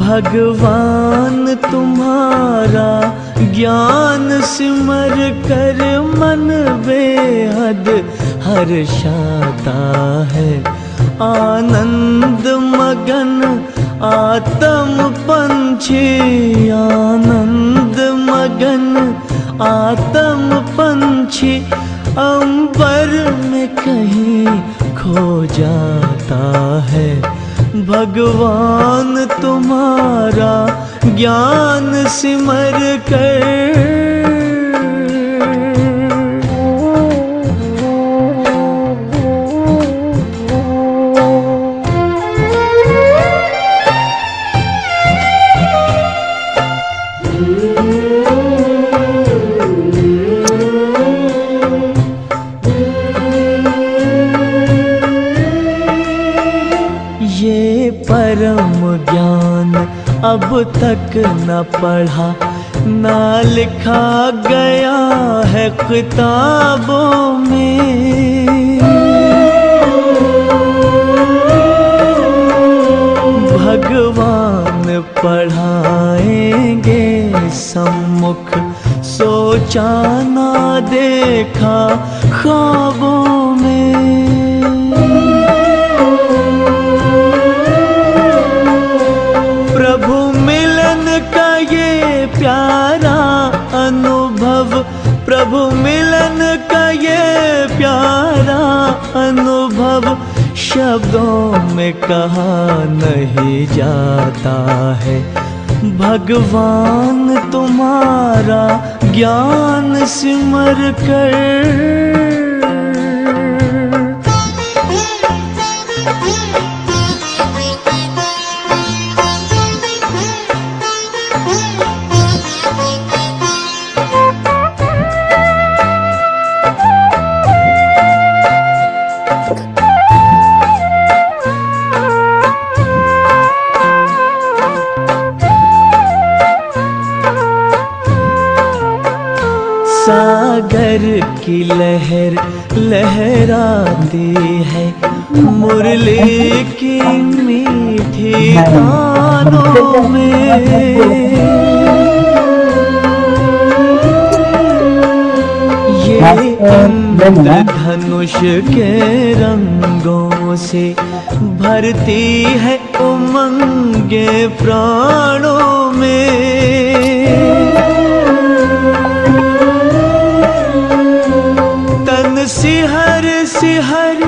भगवान तुम्हारा ज्ञान सिमर कर मन बेहद हर्षाता है। आनंद मगन आत्म पंछी, आनंद मगन आत्म पंछी अंबर में कहीं खो जाता है। भगवान तुम्हारा ज्ञान सिमर कर परम ज्ञान अब तक न पढ़ा न लिखा गया है किताबों में। भगवान पढ़ाएंगे सम्मुख, सोचा ना देखा ख्वाबों में। प्रभु मिलन का ये प्यारा अनुभव, प्रभु मिलन का ये प्यारा अनुभव शब्दों में कहा नहीं जाता है। भगवान तुम्हारा ज्ञान सिमर कर सागर की लहर लहराती है, मुरली की मीठी तानों में। ये इंद्रधनुष के रंगों से भरती है उमंगे प्राणों में। सिहर सिहर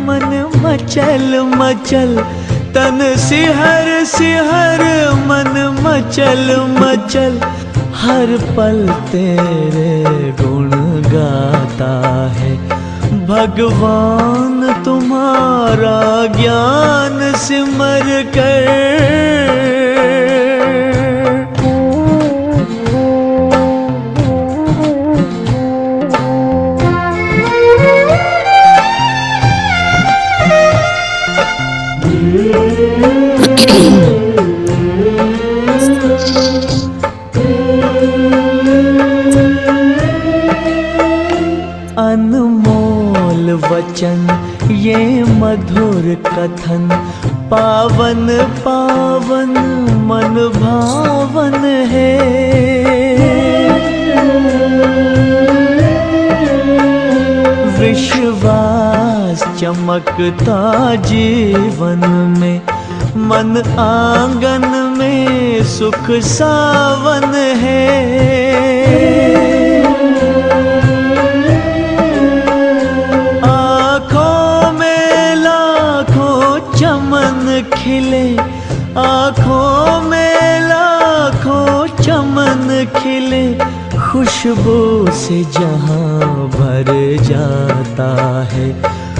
मन मचल मचल, तन सिहर सिहर मन मचल मचल, हर पल तेरे गुण गाता है। भगवान तुम्हारा ज्ञान सिमर कर अनमोल वचन ये मधुर कथन, पावन पावन मन भावन है। विश्वास चमकता जीवन में, मन आंगन में सुख सावन है। आँखों में लाखों चमन खिले, आँखों में लाखों चमन खिले, खुशबू से जहां भर जाता है।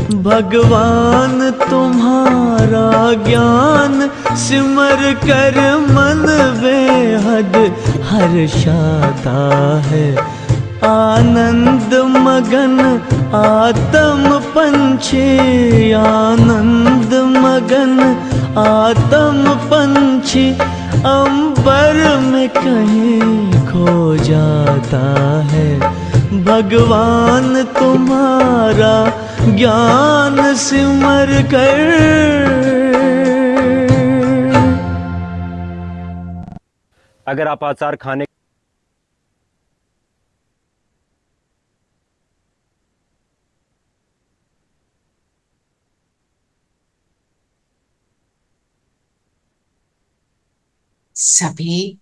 भगवान तुम्हारा ज्ञान सिमर कर मन बेहद हर्षाता है। आनंद मगन आत्म पंछी, आनंद मगन आत्म पंछी अंबर में कहीं खो जाता है। भगवान तुम्हारा ज्ञान सिमर कर। अगर आप अचार खाने सभी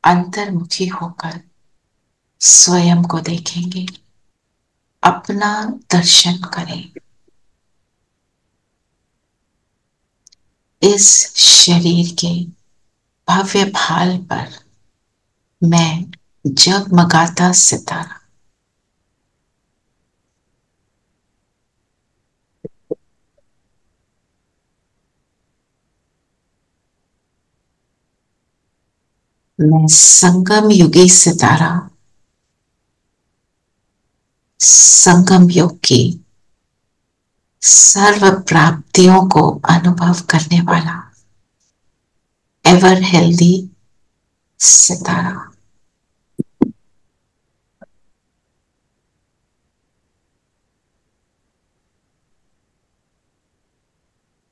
अंतर्मुखी होकर स्वयं को देखेंगे, अपना दर्शन करें। इस शरीर के भव्य भाल पर मैं जगमगाता सितारा, मैं संगम युगी सितारा, संगम योग की सर्व प्राप्तियों को अनुभव करने वाला एवर हेल्दी सितारा,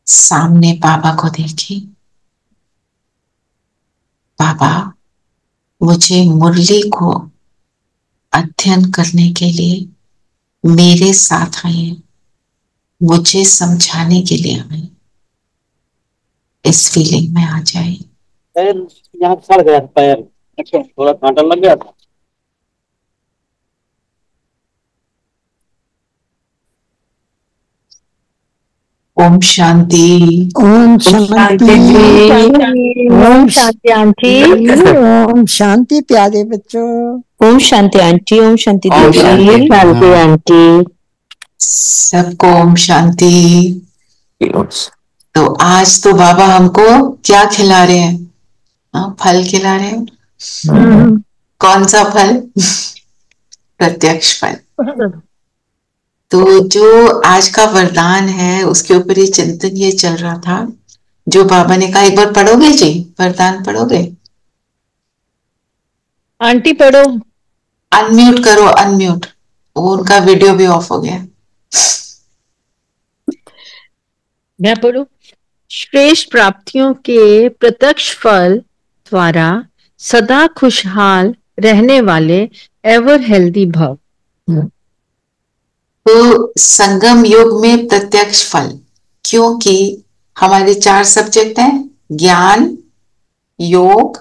सामने बाबा को देखिए। बाबा मुझे मुरली को अध्ययन करने के लिए मेरे साथ आए, मुझे समझाने के लिए आए। इस फीलिंग में आ जाए। यहाँ सड़ गया था पैर, अच्छा थोड़ा कांटा लग गया था। ओम शांति। ओम शांति। ओम शांति आंटी। ओम शांति प्यारे बच्चों। ओम शांति आंटी। ओम शांति ओम दीदी। शांति। शांति आंटी। सबको ओम शांति। तो आज तो बाबा हमको क्या खिला रहे हैं? फल खिला रहे हैं। कौन सा फल? प्रत्यक्ष फल। तो जो आज का वरदान है उसके ऊपर ही चिंतन ये चल रहा था, जो बाबा ने कहा। एक बार पढ़ोगे जी? वरदान पढ़ोगे? आंटी पढ़ो। अनम्यूट करो, अनम्यूट। वो उनका वीडियो भी ऑफ हो गया। मैं पढ़ू। श्रेष्ठ प्राप्तियों के प्रत्यक्ष फल द्वारा सदा खुशहाल रहने वाले एवर हेल्दी भव। तो संगम योग में प्रत्यक्ष फल, क्योंकि हमारे 4 सब्जेक्ट हैं: ज्ञान, योग,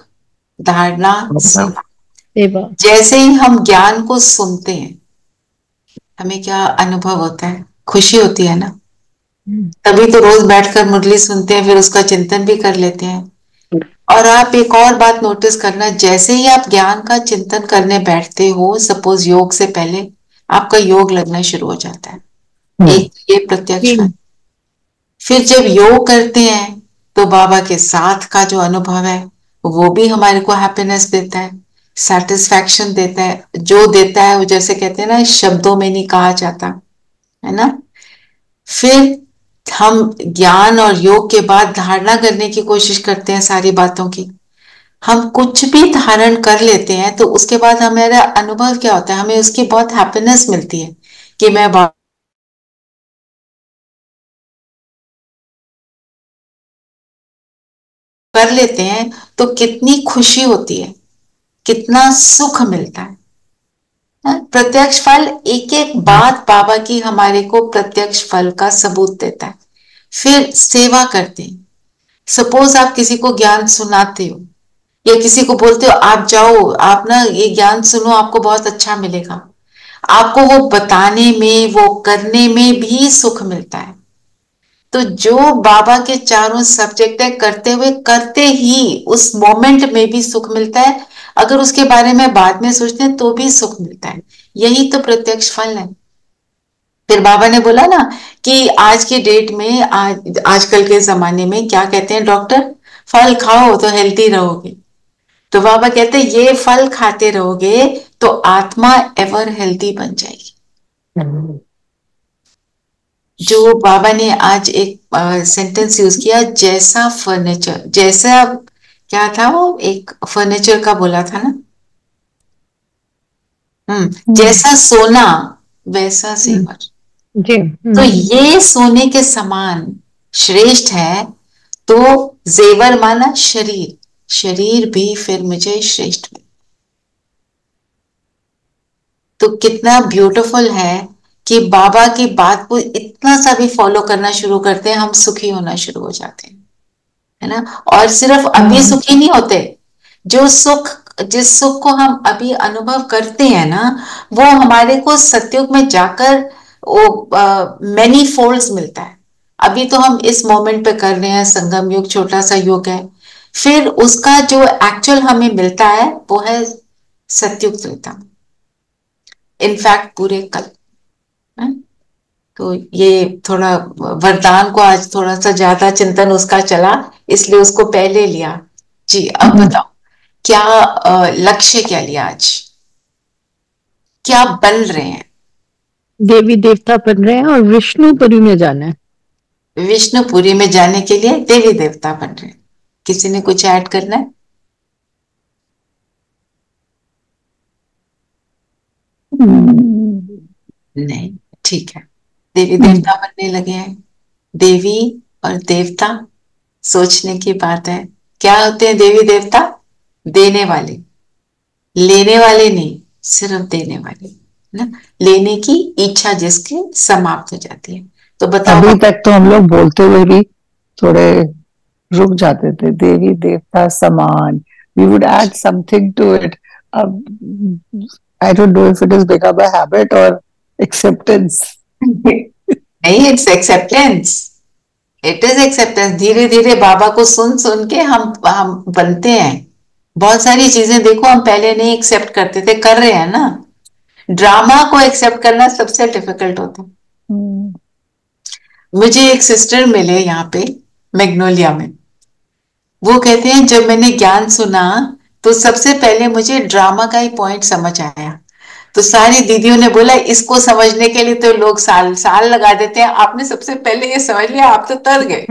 धारणा, सेवा। जैसे ही हम ज्ञान को सुनते हैं हमें क्या अनुभव होता है? खुशी होती है ना। तभी तो रोज बैठकर मुरली सुनते हैं, फिर उसका चिंतन भी कर लेते हैं। और आप एक और बात नोटिस करना, जैसे ही आप ज्ञान का चिंतन करने बैठते हो, सपोज योग से पहले आपका योग लगना शुरू हो जाता है। एक ये प्रत्यक्ष फल। फिर जब योग करते हैं तो बाबा के साथ का जो अनुभव है वो भी हमारे को हैप्पीनेस देता है, सेटिस्फैक्शन देता है। जो देता है वो, जैसे कहते हैं ना, शब्दों में नहीं कहा जाता है ना। फिर हम ज्ञान और योग के बाद धारणा करने की कोशिश करते हैं सारी बातों की। हम कुछ भी धारण कर लेते हैं तो उसके बाद हमारा अनुभव क्या होता है? हमें उसकी बहुत हैप्पीनेस मिलती है कि मैं कर लेते हैं तो कितनी खुशी होती है, कितना सुख मिलता है। प्रत्यक्ष फल, एक एक बात बाबा की हमारे को प्रत्यक्ष फल का सबूत देता है। फिर सेवा करते हैं। सपोज आप किसी को ज्ञान सुनाते हो या किसी को बोलते हो आप जाओ, आप ना ये ज्ञान सुनो, आपको बहुत अच्छा मिलेगा। आपको वो बताने में, वो करने में भी सुख मिलता है। तो जो बाबा के चारों सब्जेक्ट है, करते हुए करते ही उस मोमेंट में भी सुख मिलता है। अगर उसके बारे में बाद में सोचते हैं तो भी सुख मिलता है। यही तो प्रत्यक्ष फल है। फिर बाबा ने बोला ना कि आज की डेट में, आजकल के जमाने में क्या कहते हैं डॉक्टर, फल खाओ तो हेल्दी रहोगे। तो बाबा कहते हैं ये फल खाते रहोगे तो आत्मा एवर हेल्दी बन जाएगी। जो बाबा ने आज एक सेंटेंस यूज किया, जैसा फर्नीचर, जैसा क्या था वो, एक फर्नीचर का बोला था ना, जैसा सोना वैसा सेवर। जी। तो ये सोने के समान श्रेष्ठ है। तो जेवर माना शरीर, शरीर भी फिर मुझे श्रेष्ठ मिले। तो कितना ब्यूटीफुल है कि बाबा की बात को इतना सा भी फॉलो करना शुरू करते हैं, हम सुखी होना शुरू हो जाते हैं, है ना। और सिर्फ अभी सुखी नहीं होते, जो सुख, जिस सुख को हम अभी अनुभव करते हैं ना, वो हमारे को सतयुग में जाकर वो मैनी फोल्ड्स मिलता है। अभी तो हम इस मोमेंट पे कर रहे हैं, संगम युग छोटा सा युग है, फिर उसका जो एक्चुअल हमें मिलता है वो है सतयुग त्रेता, इनफैक्ट पूरे कल है? तो ये थोड़ा वरदान को आज थोड़ा सा ज्यादा चिंतन उसका चला, इसलिए उसको पहले लिया। जी अब बताओ क्या लक्ष्य क्या लिया आज, क्या बन रहे हैं? देवी देवता बन रहे हैं और विष्णुपुरी में जाना है। विष्णुपुरी में जाने के लिए देवी देवता बन रहे हैं। किसी ने कुछ ऐड करना है? नहीं, ठीक है, देवी देवता बनने लगे हैं। देवी और देवता, सोचने की बात है। क्या होते हैं देवी देवता? देने वाले, लेने वाले नहीं, सिर्फ देने वाले ना। लेने की इच्छा जिसकी समाप्त हो जाती है। तो बताओ, अभी तक तो हम लोग बोलते हुए भी थोड़े रुक जाते थे, देवी देवता समान, we would add something to it. I don't know if it has become a habit or acceptance. नहीं, it's acceptance, it is acceptance. धीरे धीरे बाबा को सुन सुन के हम बनते हैं। बहुत सारी चीजें देखो हम पहले नहीं एक्सेप्ट करते थे, कर रहे हैं ना। ड्रामा को एक्सेप्ट करना सबसे डिफिकल्ट होता है। मुझे एक सिस्टर मिले यहाँ पे मैग्नोलिया में, वो कहते हैं जब मैंने ज्ञान सुना तो सबसे पहले मुझे ड्रामा का ही पॉइंट समझ आया। तो सारी दीदियों ने बोला इसको समझने के लिए तो लोग साल साल लगा देते हैं, आपने सबसे पहले ये समझ लिया, आप तो तर गए।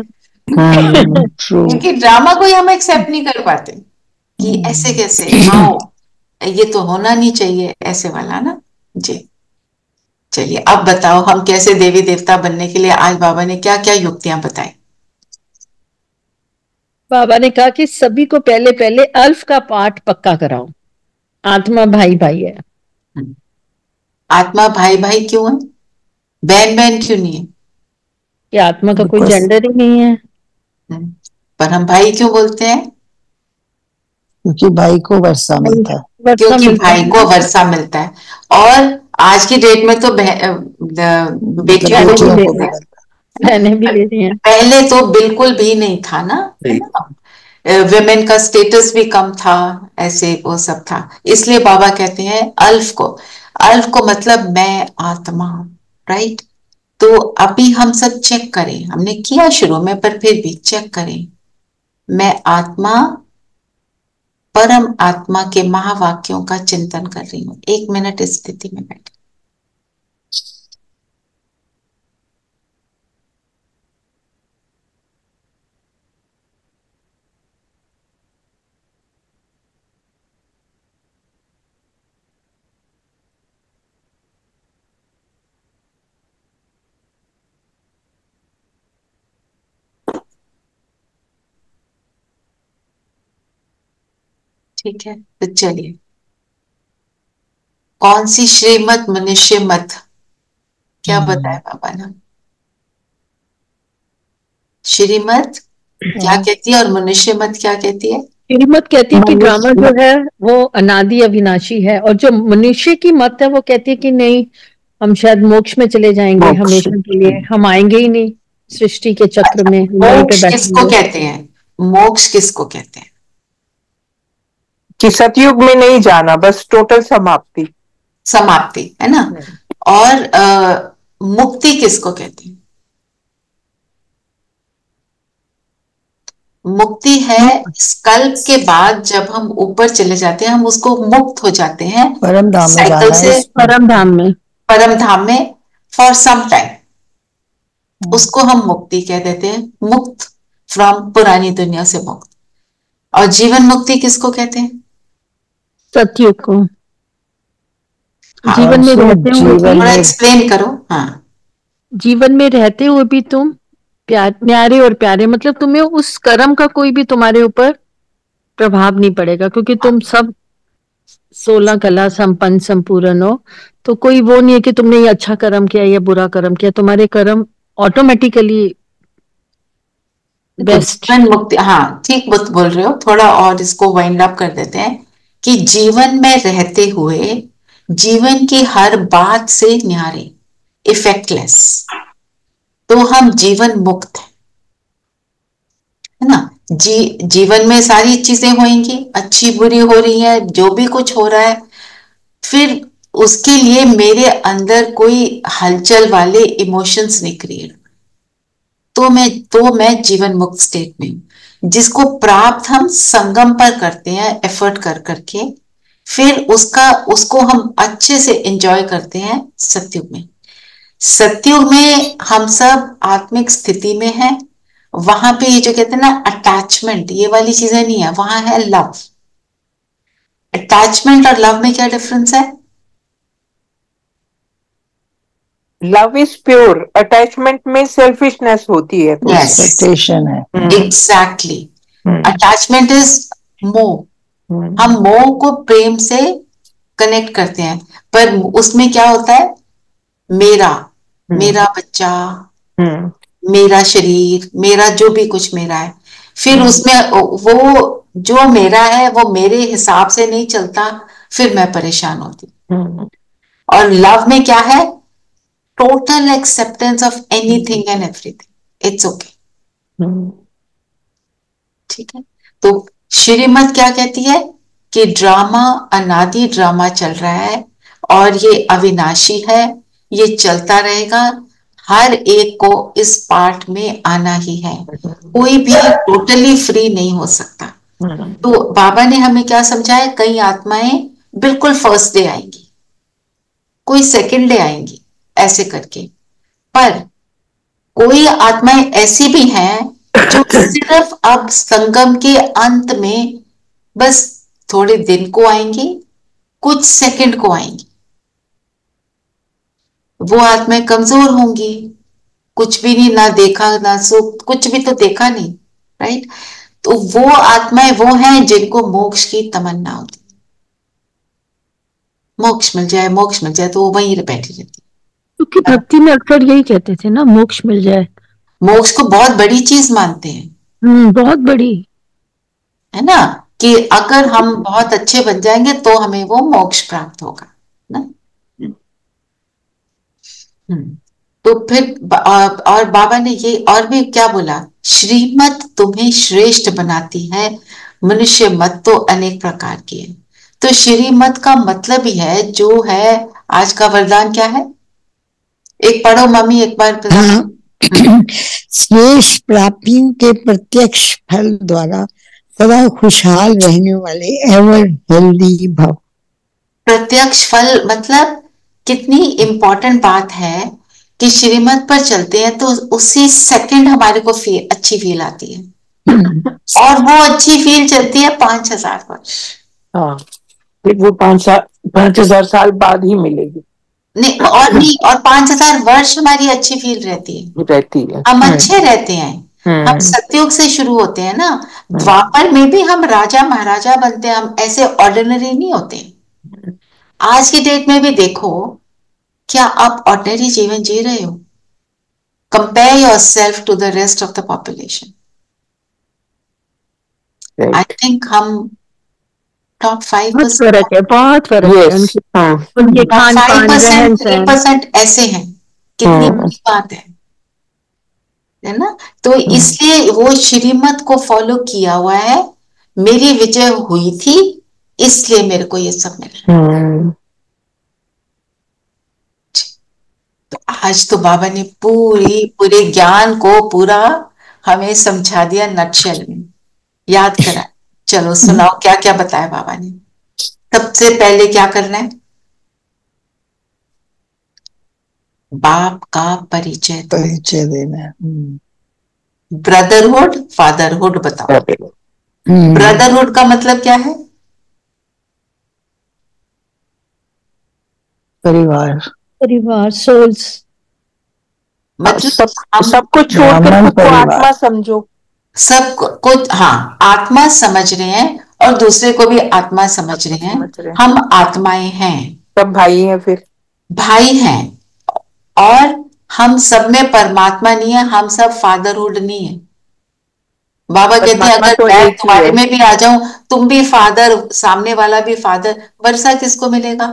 क्योंकि ड्रामा को ही हम एक्सेप्ट नहीं कर पाते कि ऐसे कैसे, आओ ये तो होना नहीं चाहिए, ऐसे वाला ना। जी चलिए अब बताओ हम कैसे देवी देवता बनने के लिए, आज बाबा ने क्या क्या युक्तियां बताई? बाबा ने कहा कि सभी को पहले पहले अल्फ का पाठ पक्का कराओ। आत्मा भाई भाई है। आत्मा भाई भाई क्यों है? बहन बहन क्यों नहीं है? कि आत्मा का कोई जेंडर ही नहीं है। पर हम भाई क्यों बोलते हैं? क्योंकि भाई को वर्षा मिलता है। क्योंकि भाई को वर्षा मिलता है। और आज की डेट में तो बेटियों को भी ले रही हैं। पहले तो बिल्कुल भी नहीं था ना, विमेन का स्टेटस भी कम था, ऐसे वो सब था। इसलिए बाबा कहते हैं अल्फ को, अल्फ को मतलब मैं आत्मा, राइट। तो अभी हम सब चेक करें, हमने किया शुरू में पर फिर भी चेक करें, मैं आत्मा, परम आत्मा के महावाक्यों का चिंतन कर रही हूं। 1 मिनट इस स्थिति में बैठ। ठीक है, तो चलिए, कौन सी श्रीमत मनुष्य मत, क्या बताया बाबा ने? श्रीमत क्या कहती है और मनुष्य मत क्या कहती है? श्रीमत कहती है कि ड्रामा जो है वो अनादि अविनाशी है, और जो मनुष्य की मत है वो कहती है कि नहीं, हम शायद मोक्ष में चले जाएंगे हमेशा के लिए, हम आएंगे ही नहीं सृष्टि के चक्र में। मोक्ष किसको कहते हैं? मोक्ष किसको कहते हैं? कि सतयुग में नहीं जाना, बस टोटल समाप्ति, समाप्ति है ना। और मुक्ति किसको कहते हैं? मुक्ति है इस कल्प के बाद जब हम ऊपर चले जाते हैं, हम उसको मुक्त हो जाते हैं परम धाम में साइकिल जाना से, है। परम धाम में, परम धाम में फॉर सम टाइम, उसको हम मुक्ति कह देते हैं, मुक्त फ्रॉम पुरानी दुनिया से मुक्त। और जीवन मुक्ति किसको कहते हैं? सतयुग को। हाँ, जीवन में रहते हुए जीवन थोड़ा में एक्सप्लेन करो। हाँ, जीवन में रहते हुए भी तुम न्यारे और प्यारे, मतलब तुम्हें उस कर्म का कोई भी तुम्हारे ऊपर प्रभाव नहीं पड़ेगा, क्योंकि तुम सब 16 कला संपन्न संपूर्ण हो। तो कोई वो नहीं है कि तुमने ये अच्छा कर्म किया या बुरा कर्म किया, तुम्हारे कर्म ऑटोमेटिकली बेस्ट। जीवन मुक्ति, हाँ ठीक बात बोल रहे हो। थोड़ा और इसको वाइंड अप कर देते हैं कि जीवन में रहते हुए जीवन की हर बात से न्यारे, इफेक्टलेस, तो हम जीवन मुक्त है ना। जीवन में सारी चीजें होंगी, अच्छी बुरी हो रही है, जो भी कुछ हो रहा है, फिर उसके लिए मेरे अंदर कोई हलचल वाले इमोशंस नहीं क्रिएट, तो मैं जीवन मुक्त स्टेट में हूं, जिसको प्राप्त हम संगम पर करते हैं एफर्ट कर करके, फिर उसको हम अच्छे से एंजॉय करते हैं सतयुग में। सतयुग में हम सब आत्मिक स्थिति में हैं, वहां पे ये जो कहते हैं ना अटैचमेंट, ये वाली चीजें नहीं है, वहां है लव। अटैचमेंट और लव में क्या डिफरेंस है? लव इज प्योर, अटैचमेंट में सेल्फिशनेस होती है, तो एक्सपेक्टेशन है। एग्जैक्टली। अटैचमेंट इज मोह, हम मोह को प्रेम से कनेक्ट करते हैं, पर उसमें क्या होता है? मेरा बच्चा, मेरा शरीर, मेरा जो भी कुछ मेरा है, फिर उसमें वो जो मेरा है वो मेरे हिसाब से नहीं चलता, फिर मैं परेशान होती। और लव में क्या है? Total acceptance of anything and everything, it's okay. ठीक है, तो श्रीमत क्या कहती है कि ड्रामा, अनादि ड्रामा चल रहा है और ये अविनाशी है, ये चलता रहेगा, हर एक को इस पार्ट में आना ही है, कोई भी टोटली फ्री नहीं हो सकता। तो बाबा ने हमें क्या समझाया? कई आत्माएं बिल्कुल फर्स्ट डे आएंगी, कोई सेकंड डे आएंगी, ऐसे करके, पर कोई आत्माएं ऐसी भी हैं जो सिर्फ अब संगम के अंत में बस थोड़े दिन को आएंगी, कुछ सेकंड को आएंगी। वो आत्माएं कमजोर होंगी, कुछ भी नहीं, ना देखा ना सुख, कुछ भी तो देखा नहीं, राइट। तो वो आत्माएं वो हैं जिनको मोक्ष की तमन्ना होती, मोक्ष मिल जाए, मोक्ष मिल जाए, तो वो वहीं बैठी रहती। क्योंकि भक्ति में अक्सर यही कहते थे ना, मोक्ष मिल जाए। मोक्ष को बहुत बड़ी चीज मानते हैं, बहुत बड़ी, है ना, कि अगर हम बहुत अच्छे बन जाएंगे तो हमें वो मोक्ष प्राप्त होगा ना। तो फिर और बाबा ने ये और भी क्या बोला? श्रीमत तुम्हें श्रेष्ठ बनाती है, मनुष्य मत तो अनेक प्रकार की है। तो श्रीमत का मतलब ही है जो है। आज का वरदान क्या है? एक पढ़ो मम्मी, एक बार। श्रेष्ठ प्राप्तियों के प्रत्यक्ष फल द्वारा सदा खुशहाल रहने वाले, एवर हेल्दी भव। प्रत्यक्ष फल मतलब कितनी इंपॉर्टेंट बात है कि श्रीमत पर चलते हैं तो उसी सेकंड हमारे को अच्छी फील आती है, और वो अच्छी फील चलती है 5000 वर्ष। हाँ, वो 5000 साल बाद ही मिलेगी। नहीं, और 5000 वर्ष हमारी अच्छी फील रहती है, हम अच्छे रहते हैं। हम सतयुग से शुरू होते हैं ना, द्वापर में भी हम राजा महाराजा बनते हैं, हम ऐसे ऑर्डिनरी नहीं होते। आज की डेट में भी देखो, क्या आप ऑर्डिनरी जीवन जी रहे हो? Compare yourself to the rest of the population. I think हम टॉप 5% है, बहुत फर्क है उनके खान पान, रहन सहन। 5% ऐसे हैं, कितनी बड़ी बात है ना। तो इसलिए वो श्रीमत को फॉलो किया हुआ है, मेरी विजय हुई थी इसलिए मेरे को ये सब मिल रहा है। तो आज तो बाबा ने पूरे ज्ञान को पूरा हमें समझा दिया, नटशेल में याद करा। चलो सुनाओ क्या क्या बताया बाबा ने। सबसे पहले क्या करना है? बाप का परिचय देना है। ब्रदरहुड, फादरहुड बताओ। ब्रदरहुड का मतलब क्या है? परिवार, सोल्स। मतलब सब कुछ छोड़कर खुद को आत्मा समझो। सब कुछ, हाँ, आत्मा समझ रहे हैं और दूसरे को भी आत्मा समझ रहे हैं। हम आत्माएं हैं, सब भाई हैं, फिर भाई हैं। और हम सब में परमात्मा नहीं है, हम सब फादरहुड नहीं है। बाबा कहते हैं अगर मैं तुम्हारे में भी आ जाऊं, तुम भी फादर, सामने वाला भी फादर, वर्षा किसको मिलेगा?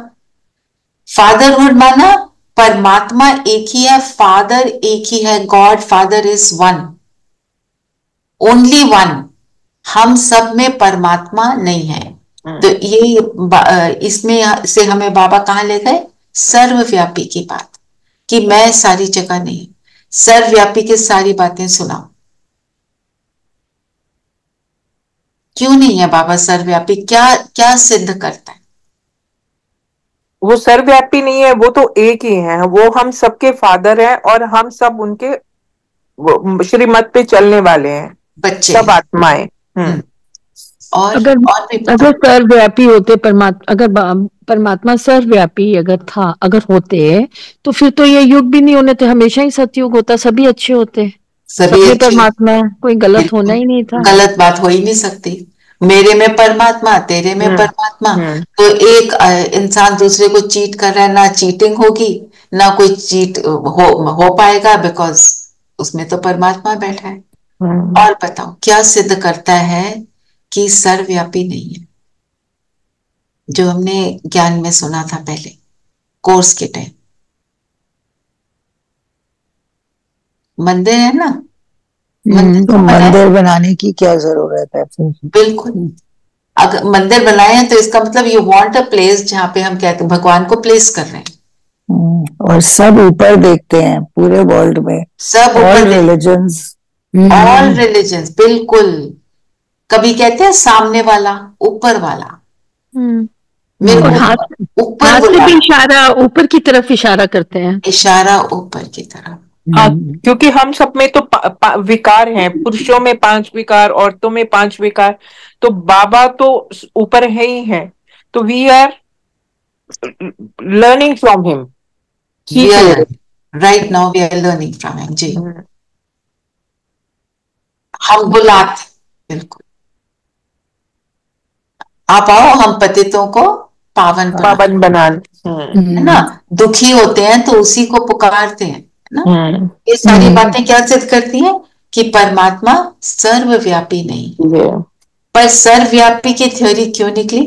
फादरहुड माना परमात्मा एक ही है, फादर एक ही है, God father is one, only one. हम सब में परमात्मा नहीं है। तो ये इसमें से हमें बाबा कहां ले गए? सर्वव्यापी की बात, कि मैं सारी जगह नहीं, सर्वव्यापी की सारी बातें सुनाओ। क्यों नहीं है बाबा सर्वव्यापी? क्या क्या सिद्ध करता है? वो सर्वव्यापी नहीं है, वो तो एक ही है। वो हम सबके फादर हैं और हम सब उनके श्रीमत पे चलने वाले हैं, बच्चे, सब आत्माएं। और अगर सर्वव्यापी होते अगर परमात्मा सर्वव्यापी अगर होते तो फिर तो ये युग भी नहीं होने थे, हमेशा ही सतयुग होता, सभी अच्छे होते, सभी परमात्मा, कोई गलत होना ही नहीं था। गलत बात हो ही नहीं सकती। मेरे में परमात्मा, तेरे में परमात्मा, तो एक इंसान दूसरे को चीट कर रहा है, ना चीटिंग होगी, ना कोई चीट हो पाएगा, बिकॉज उसमें तो परमात्मा बैठा है। और बताओ क्या सिद्ध करता है कि सर्वव्यापी नहीं है? जो हमने ज्ञान में सुना था पहले कोर्स के टाइम, मंदिर है ना, मंदिर बनाने की क्या जरूरत है फिर? बिल्कुल, अगर मंदिर बनाए हैं तो इसका मतलब यू वांट अ प्लेस जहां पे हम कहते हैं भगवान को प्लेस कर रहे हैं। और सब ऊपर देखते हैं पूरे वर्ल्ड में, सब ऊपर, रिलीजन्स, ऑल रिलीजन्स, बिल्कुल। कभी कहते हैं सामने वाला, ऊपर वाला, और हाथ से भी इशारा ऊपर की तरफ इशारा करते हैं, इशारा ऊपर की तरफ। क्योंकि हम सब में तो विकार हैं, पुरुषों में 5 विकार, औरतों में 5 विकार, तो बाबा तो ऊपर है ही है। तो we are learning from him, right now we are learning from him जी। हम बुलाते, बिल्कुल, आप आओ, हम पतितों को पावन बनाने, है ना। दुखी होते हैं तो उसी को पुकारते हैं ना। ये सारी बातें क्या सिद्ध करती हैं? कि परमात्मा सर्वव्यापी नहीं। पर सर्वव्यापी की थ्योरी क्यों निकली?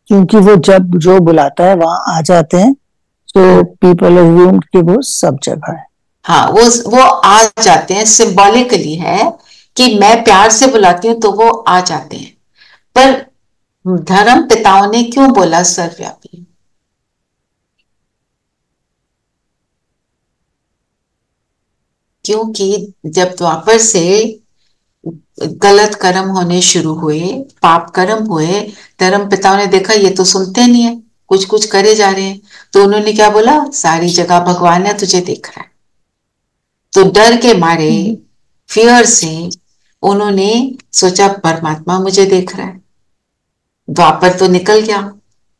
क्योंकि वो जब जो बुलाता है वहां आ जाते हैं, तो पीपल अज्यूम्ड कि वो सब जगह है। हाँ, वो आ जाते हैं, सिंबॉलिकली है कि मैं प्यार से बुलाती हूँ तो वो आ जाते हैं। पर धर्म पिताओं ने क्यों बोला सर्वव्यापी? क्योंकि जब द्वापर से गलत कर्म होने शुरू हुए, पाप कर्म हुए, धर्म पिताओं ने देखा ये तो सुनते नहीं है, कुछ कुछ करे जा रहे हैं, तो उन्होंने क्या बोला? सारी जगह भगवान है, तुझे देख रहा है। तो डर के मारे, फियर से उन्होंने सोचा परमात्मा मुझे देख रहा है। द्वापर तो निकल गया,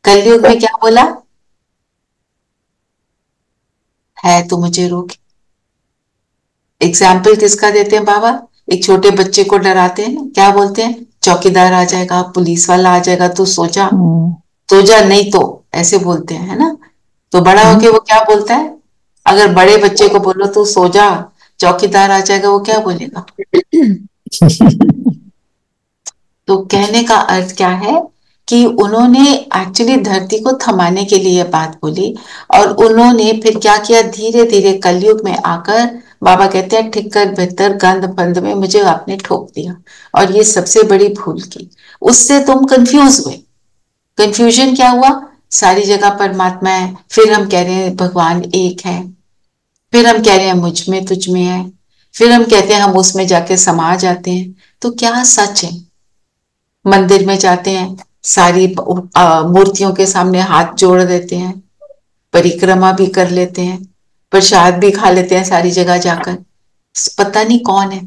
कलयुग में क्या बोला? है तो मुझे रोक। एग्जाम्पल किसका देते हैं बाबा? एक छोटे बच्चे को डराते हैं, क्या बोलते हैं? चौकीदार आ जाएगा, पुलिस वाला आ जाएगा, तू सो जा, सो जा, नहीं तो, ऐसे बोलते हैं, है ना। तो बड़ा होके वो क्या बोलता है? अगर बड़े बच्चे को बोलो तू सो जा, चौकीदार आ जाएगा, वो क्या बोलेगा? तो कहने का अर्थ क्या है कि उन्होंने एक्चुअली धरती को थमाने के लिए बात बोली, और उन्होंने फिर क्या किया? धीरे धीरे कलयुग में आकर बाबा कहते हैं ठिक्कर भितर गंध बंद में मुझे आपने ठोक दिया, और ये सबसे बड़ी भूल की। उससे तुम कंफ्यूज हुए। कंफ्यूजन क्या हुआ? सारी जगह परमात्मा है, फिर हम कह रहे हैं भगवान एक है, फिर हम कह रहे हैं मुझ में तुझ में है, फिर हम कहते हैं हम उसमें जाके समा जाते हैं। तो क्या सच है? मंदिर में जाते हैं, सारी मूर्तियों के सामने हाथ जोड़ देते हैं, परिक्रमा भी कर लेते हैं, प्रसाद भी खा लेते हैं सारी जगह जाकर, पता नहीं कौन है।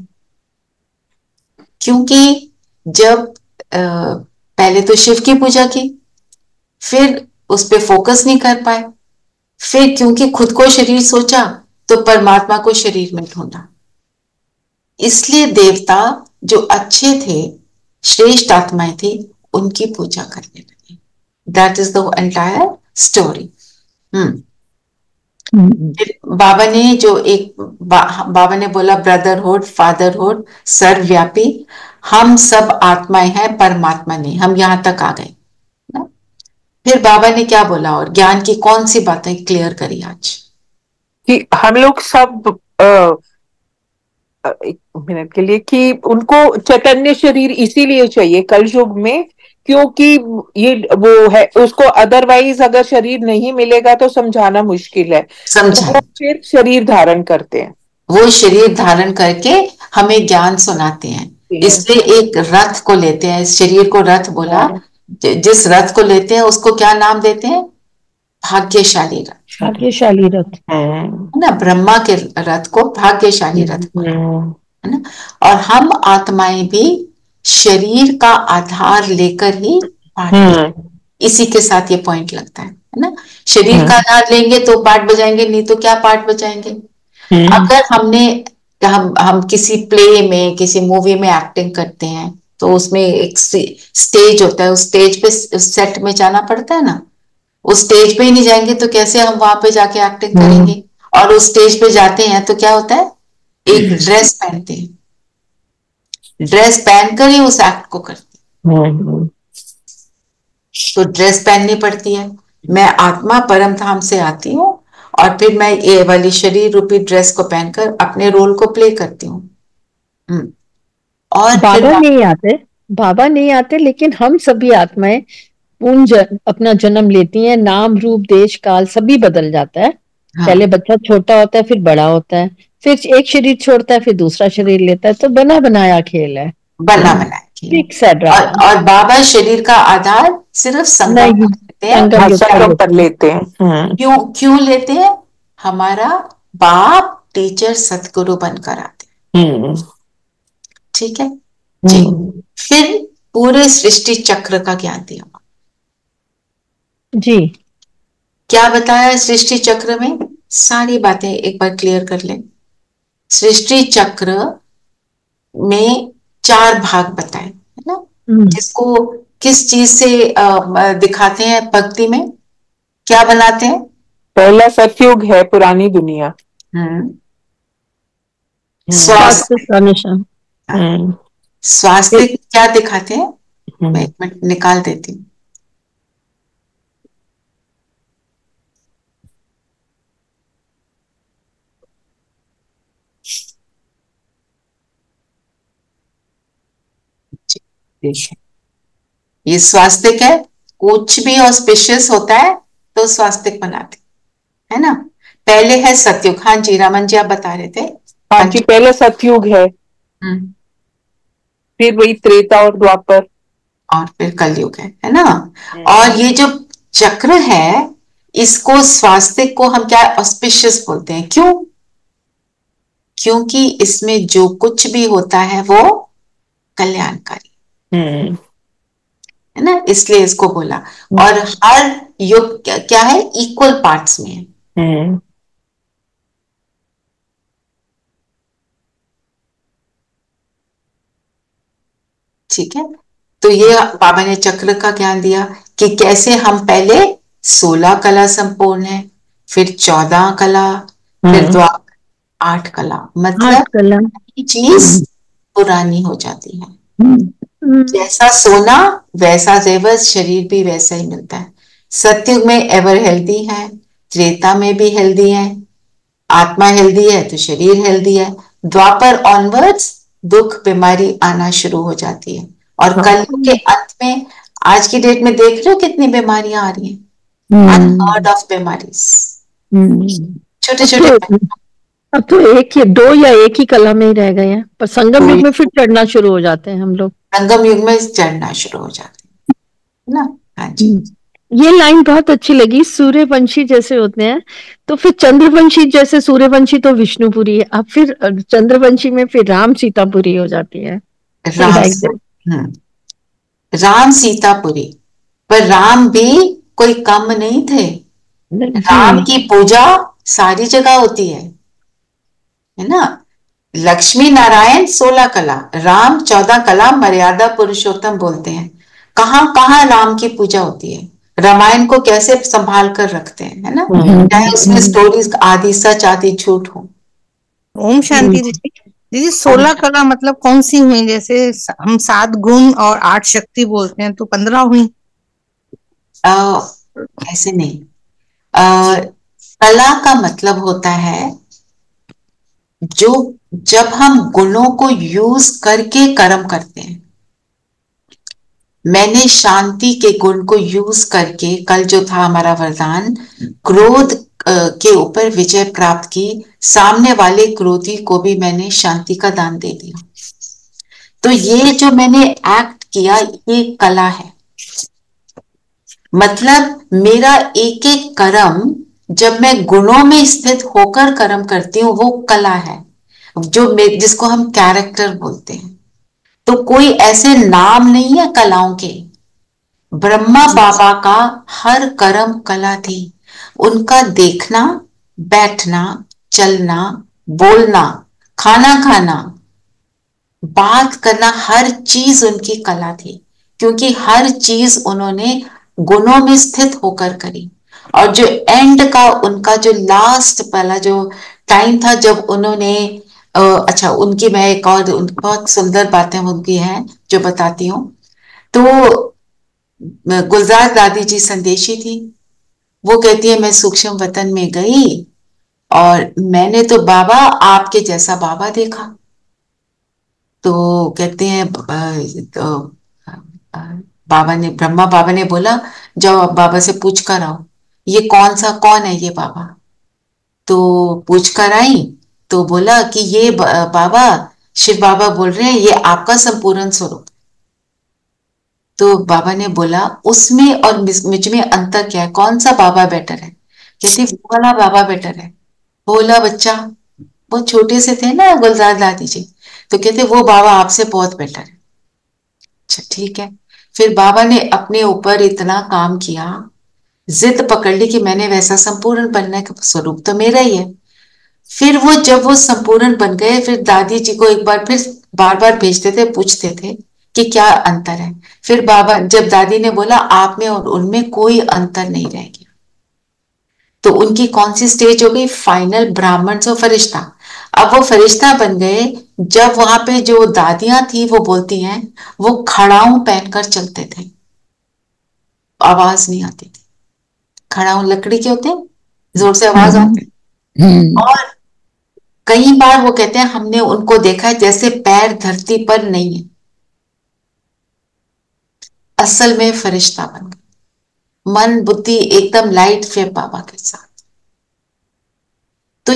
क्योंकि जब पहले तो शिव की पूजा की, फिर उस पर फोकस नहीं कर पाए, फिर क्योंकि खुद को शरीर सोचा तो परमात्मा को शरीर में ढूंढा। इसलिए देवता जो अच्छे थे, श्रेष्ठ आत्माएं थी, उनकी पूजा करने लगे। That is the entire story. बाबा ने जो बाबा ने बोला ब्रदरहुड, फादरहुड, सर्वव्यापी, हम सब आत्माएं हैं, परमात्मा नहीं। हम यहां तक आ गए ना। फिर बाबा ने क्या बोला और ज्ञान की कौन सी बातें क्लियर करी आज? कि हम लोग सब एक मिनट के लिए, कि उनको चैतन्य शरीर इसीलिए चाहिए कल युग में, क्योंकि ये वो है, उसको अदरवाइज अगर शरीर नहीं मिलेगा तो समझाना मुश्किल है। समझा। तो फिर शरीर धारण करते हैं, वो शरीर धारण करके हमें ज्ञान सुनाते हैं। इसलिए एक रथ को लेते हैं, इस शरीर को रथ बोला। जिस रथ को लेते हैं उसको क्या नाम देते हैं? भाग्यशाली रथ। भाग्यशाली रथ है ना। ब्रह्मा के रथ को भाग्यशाली रथ बोला, है ना। और हम आत्माएं भी शरीर का आधार लेकर ही पाठ, इसी के साथ ये पॉइंट लगता है ना। शरीर का आधार लेंगे तो पाठ बजाएंगे, नहीं तो क्या पाठ बजाएंगे? अगर हम किसी प्ले में, किसी मूवी में एक्टिंग करते हैं तो उसमें एक स्टेज होता है, उस स्टेज पे, सेट में जाना पड़ता है ना। उस स्टेज पे ही नहीं जाएंगे तो कैसे हम वहां पे जाके एक्टिंग करेंगे? और उस स्टेज पे जाते हैं तो क्या होता है? एक ड्रेस पहनते हैं, ड्रेस पहनकर ही उस एक्ट को करते हैं। तो ड्रेस पहननी पड़ती है। मैं आत्मा परम धाम से आती हूँ और फिर मैं ये वाली शरीर रूपी ड्रेस को पहनकर अपने रोल को प्ले करती हूँ। और बाबा नहीं आते, लेकिन हम सभी आत्माएं अपना जन्म लेती हैं। नाम रूप देश काल सभी बदल जाता है। पहले बच्चा छोटा होता है, फिर बड़ा होता है, फिर एक शरीर छोड़ता है, फिर दूसरा शरीर लेता है। तो बना बनाया खेल है, बना बनाया खेल। और बाबा शरीर का आधार सिर्फ संगम पर लेते हैं। क्यों लेते हैं? हमारा बाप टीचर सतगुरु बनकर आते हैं। ठीक है जी। फिर पूरे सृष्टि चक्र का ज्ञान दिया जी। क्या बताया सृष्टि चक्र में? सारी बातें एक बार क्लियर कर लें। सृष्टि चक्र में 4 भाग बताए, है ना। जिसको किस चीज से दिखाते हैं भक्ति में? क्या बनाते हैं? पहला सतयुग है, पुरानी दुनिया। स्वास्थ्य क्या दिखाते हैं? मैं एक मिनट निकाल देती हूँ। ये स्वास्तिक है। कुछ भी ऑस्पिशियस होता है तो स्वास्तिक बनाते, है ना। पहले है सतयुग। हाँ जी, रामन जी आप बता रहे थे। हाँ जी, पहले सतयुग है, फिर वही त्रेता और द्वापर, और फिर कलयुग है ना। और ये जो चक्र है, इसको स्वास्तिक को हम क्या ऑस्पिशियस बोलते हैं? क्यों? क्योंकि इसमें जो कुछ भी होता है वो कल्याणकारी है ना, इसलिए इसको बोला। और हर युग क्या है? इक्वल पार्ट्स में है। ठीक है। तो ये बाबा ने चक्र का ज्ञान दिया कि कैसे हम पहले 16 कला संपूर्ण है, फिर 14 कला, फिर द्वापर 8 कला। मतलब चीज पुरानी हो जाती है। जैसा सोना वैसा जेवर, शरीर भी वैसा ही मिलता है। सतयुग में एवर हेल्दी है, त्रेता में भी हेल्दी है, आत्मा हेल्दी है तो शरीर हेल्दी है। द्वापर ऑनवर्ड्स दुख बीमारी आना शुरू हो जाती है। और कलयुग के अंत में आज की डेट में देख रहे हो कितनी बीमारियां आ रही हैं। अनहर्ड ऑफ बीमारीज, छोटे छोटे। अब तो एक ही, दो या एक ही कला में ही रह गए हैं, पर संगम युग में फिर चढ़ना शुरू हो जाते हैं हम लोग। संगम युग में चढ़ना शुरू हो जाते हैं ना। हाँ जी, ये लाइन बहुत अच्छी लगी, सूर्यवंशी जैसे होते हैं, तो फिर चंद्रवंशी जैसे, सूर्यवंशी तो विष्णुपुरी है, अब फिर चंद्रवंशी में फिर राम सीतापुरी हो जाती है। राम सीतापुरी, पर राम भी कोई कम नहीं थे। राम की पूजा सारी जगह होती है ना। लक्ष्मी नारायण 16 कला, राम 14 कला, मर्यादा पुरुषोत्तम बोलते हैं। कहाँ कहाँ राम की पूजा होती है, रामायण को कैसे संभाल कर रखते हैं, है ना। चाहे उसमें स्टोरीज आदि सच आदि झूठ हो। ओम शांति दीदी। दीदी 16 कला मतलब कौन सी हुई? जैसे हम 7 गुण और 8 शक्ति बोलते हैं, तो 15 हुई? ऐसे नहीं। कला का मतलब होता है जो, जब हम गुणों को यूज करके कर्म करते हैं। मैंने शांति के गुण को यूज करके, कल जो था हमारा वरदान, क्रोध के ऊपर विजय प्राप्त की, सामने वाले क्रोधी को भी मैंने शांति का दान दे दिया। तो ये जो मैंने एक्ट किया, ये कला है। मतलब मेरा एक एक कर्म जब मैं गुणों में स्थित होकर कर्म करती हूँ, वो कला है, जिसको हम कैरेक्टर बोलते हैं। तो कोई ऐसे नाम नहीं है कलाओं के। ब्रह्मा बाबा का हर कर्म कला थी। उनका देखना, बैठना, चलना, बोलना, खाना खाना, बात करना, हर चीज उनकी कला थी, क्योंकि हर चीज उन्होंने गुणों में स्थित होकर करी। और जो एंड का उनका जो लास्ट वाला जो टाइम था, जब उन्होंने अच्छा, उनकी मैं एक और बहुत सुंदर बातें उनकी हैं जो बताती हूँ। तो गुलजार दादी जी संदेशी थी। वो कहती है, मैं सूक्ष्म वतन में गई और मैंने तो बाबा आपके जैसा बाबा देखा। तो कहते हैं तो बाबा ने, ब्रह्मा बाबा ने बोला, जाओ अब बाबा से पूछ कर आओ, ये कौन है ये बाबा। तो पूछ कर आई तो बोला कि ये बाबा, शिव बाबा बोल रहे हैं, ये आपका संपूर्ण स्वरूप। तो बाबा ने बोला, उसमें और मुझ में अंतर क्या है, कौन सा बाबा बेटर है। कहते वो वाला बाबा बेटर है। बोला बच्चा, वो छोटे से थे ना गुलजार दादी जी, तो कहते वो बाबा आपसे बहुत बेटर है। अच्छा ठीक है। फिर बाबा ने अपने ऊपर इतना काम किया, जिद पकड़ ली कि मैंने वैसा संपूर्ण बनना है, स्वरूप तो मेरा ही है। फिर वो जब वो संपूर्ण बन गए, फिर दादी जी को एक बार फिर बार बार भेजते थे, पूछते थे कि क्या अंतर है। फिर बाबा, जब दादी ने बोला आप में और उनमें कोई अंतर नहीं रह गया, तो उनकी कौन सी स्टेज हो गई, फाइनल ब्राह्मण से फरिश्ता। अब वो फरिश्ता बन गए। जब वहां पे जो दादियां थी वो बोलती हैं, वो खड़ाऊं पहनकर चलते थे, आवाज नहीं आती थी। खड़ाऊं लकड़ी के होते हैं, जोर से आवाज आती है। और कई बार वो कहते हैं हमने उनको देखा है जैसे पैर धरती पर नहीं है, असल में फरिश्ता बन गए, मन बुद्धि एकदम लाइट फिर बाबा के साथ। तो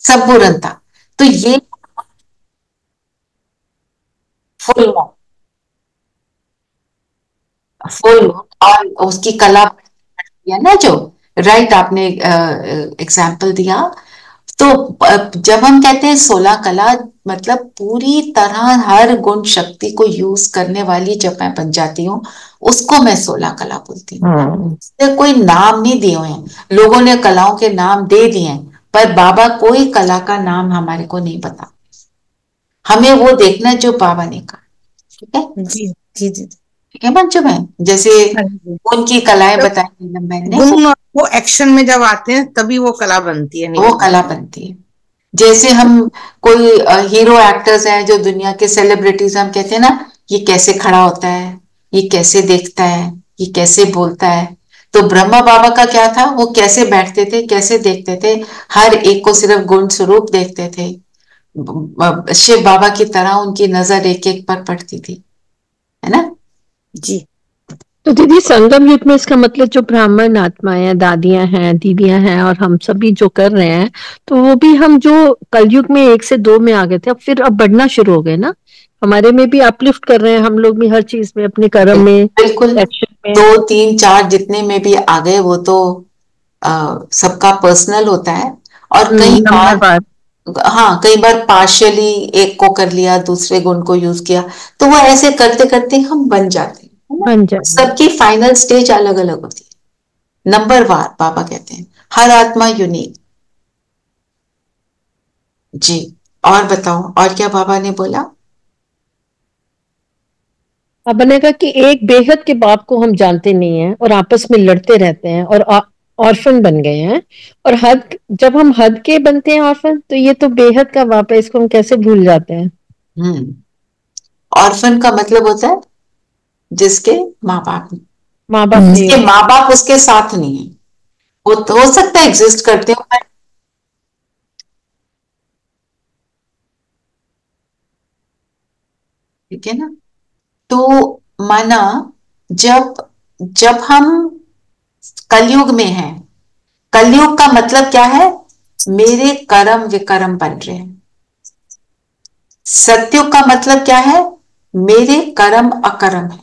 संपूर्णता, तो ये फुल और उसकी कला ना, जो राइट आपने एग्जाम्पल दिया। तो जब हम कहते हैं 16 कला, मतलब पूरी तरह हर गुण शक्ति को यूज करने वाली जब मैं बन जाती हूँ, उसको मैं 16 कला बोलती हूँ। कोई नाम नहीं दिए हुए हैं, लोगों ने कलाओं के नाम दे दिए हैं, पर बाबा कोई कला का नाम हमारे को नहीं बता। हमें वो देखना जो बाबा ने कहा। ठीक है जी जी जी, ठीक है बच्चों बहन, जैसे उनकी कलाएं बताई मैंने, वो एक्शन में जब आते हैं तभी वो कला बनती है। वो कला बनती है। जैसे हम कोई हीरो एक्टर्स हैं जो दुनिया के सेलिब्रिटीज, हम कहते हैं ना, ये कैसे खड़ा होता है, ये कैसे देखता है, ये कैसे बोलता है। तो ब्रह्मा बाबा का क्या था, वो कैसे बैठते थे, कैसे देखते थे, हर एक को सिर्फ गुण स्वरूप देखते थे। शिव बाबा की तरह उनकी नजर एक एक पर पड़ती थी, है ना जी। तो दीदी संगम युग में इसका मतलब जो ब्राह्मण आत्माएं, दादियां हैं, दीदियां हैं और हम सभी जो कर रहे हैं, तो वो भी हम जो कलयुग में 1 से 2 में आ गए थे, अब फिर अब बढ़ना शुरू हो गए ना, हमारे में भी अपलिफ्ट कर रहे हैं हम लोग भी हर चीज में, अपने कर्म में, बिल्कुल। एक्शन में। 2 3 4 जितने में भी आ गए वो तो सबका पर्सनल होता है। और कई नंबर बार, बार हाँ, कई बार पार्शियली एक को कर लिया, दूसरे गुण को यूज किया, तो वो ऐसे करते करते हम बन जाते हैं, है ना। बन जाए। सबकी फाइनल स्टेज अलग अलग होती है, नंबर वार बाबा कहते हैं, हर आत्मा यूनिक। जी, और बताओ, और क्या बाबा ने बोला? अब बनेगा कि एक बेहद के बाप को हम जानते नहीं है और आपस में लड़ते रहते हैं और ऑर्फन बन गए हैं, और हद, जब हम हद के बनते हैं ऑर्फन, तो ये तो बेहद का बाप है, इसको हम कैसे भूल जाते हैं। ऑर्फन का मतलब होता है जिसके माँ बाप नहीं जिसके माँ बाप उसके साथ नहीं है। वो तो हो सकता है एग्जिस्ट करते हो, ठीक है ना। तो माना, जब जब हम कलयुग में हैं, कलयुग का मतलब क्या है? मेरे कर्म विकर्म बन रहे हैं। सत्युग का मतलब क्या है? मेरे कर्म अकर्म है।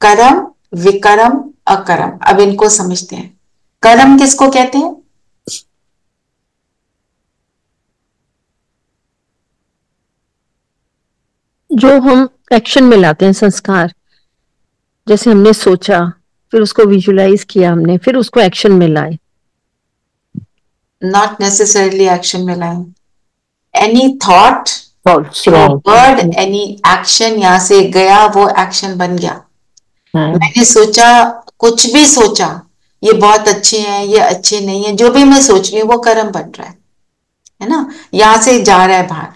कर्म विकर्म अकर्म, अब इनको समझते हैं। कर्म किसको कहते हैं? जो हम एक्शन में लाते हैं, संस्कार, जैसे हमने सोचा, फिर उसको विजुलाइज किया हमने, फिर उसको एक्शन में लाए। नॉट नेसेसरली एक्शन में लाए। Any thought, word, any action यहां से गया, वो एक्शन बन गया। मैंने सोचा, कुछ भी सोचा, ये बहुत अच्छे हैं, ये अच्छे नहीं है, जो भी मैं सोच रही हूँ वो कर्म बन रहा है ना। यहां से जा रहा है बाहर,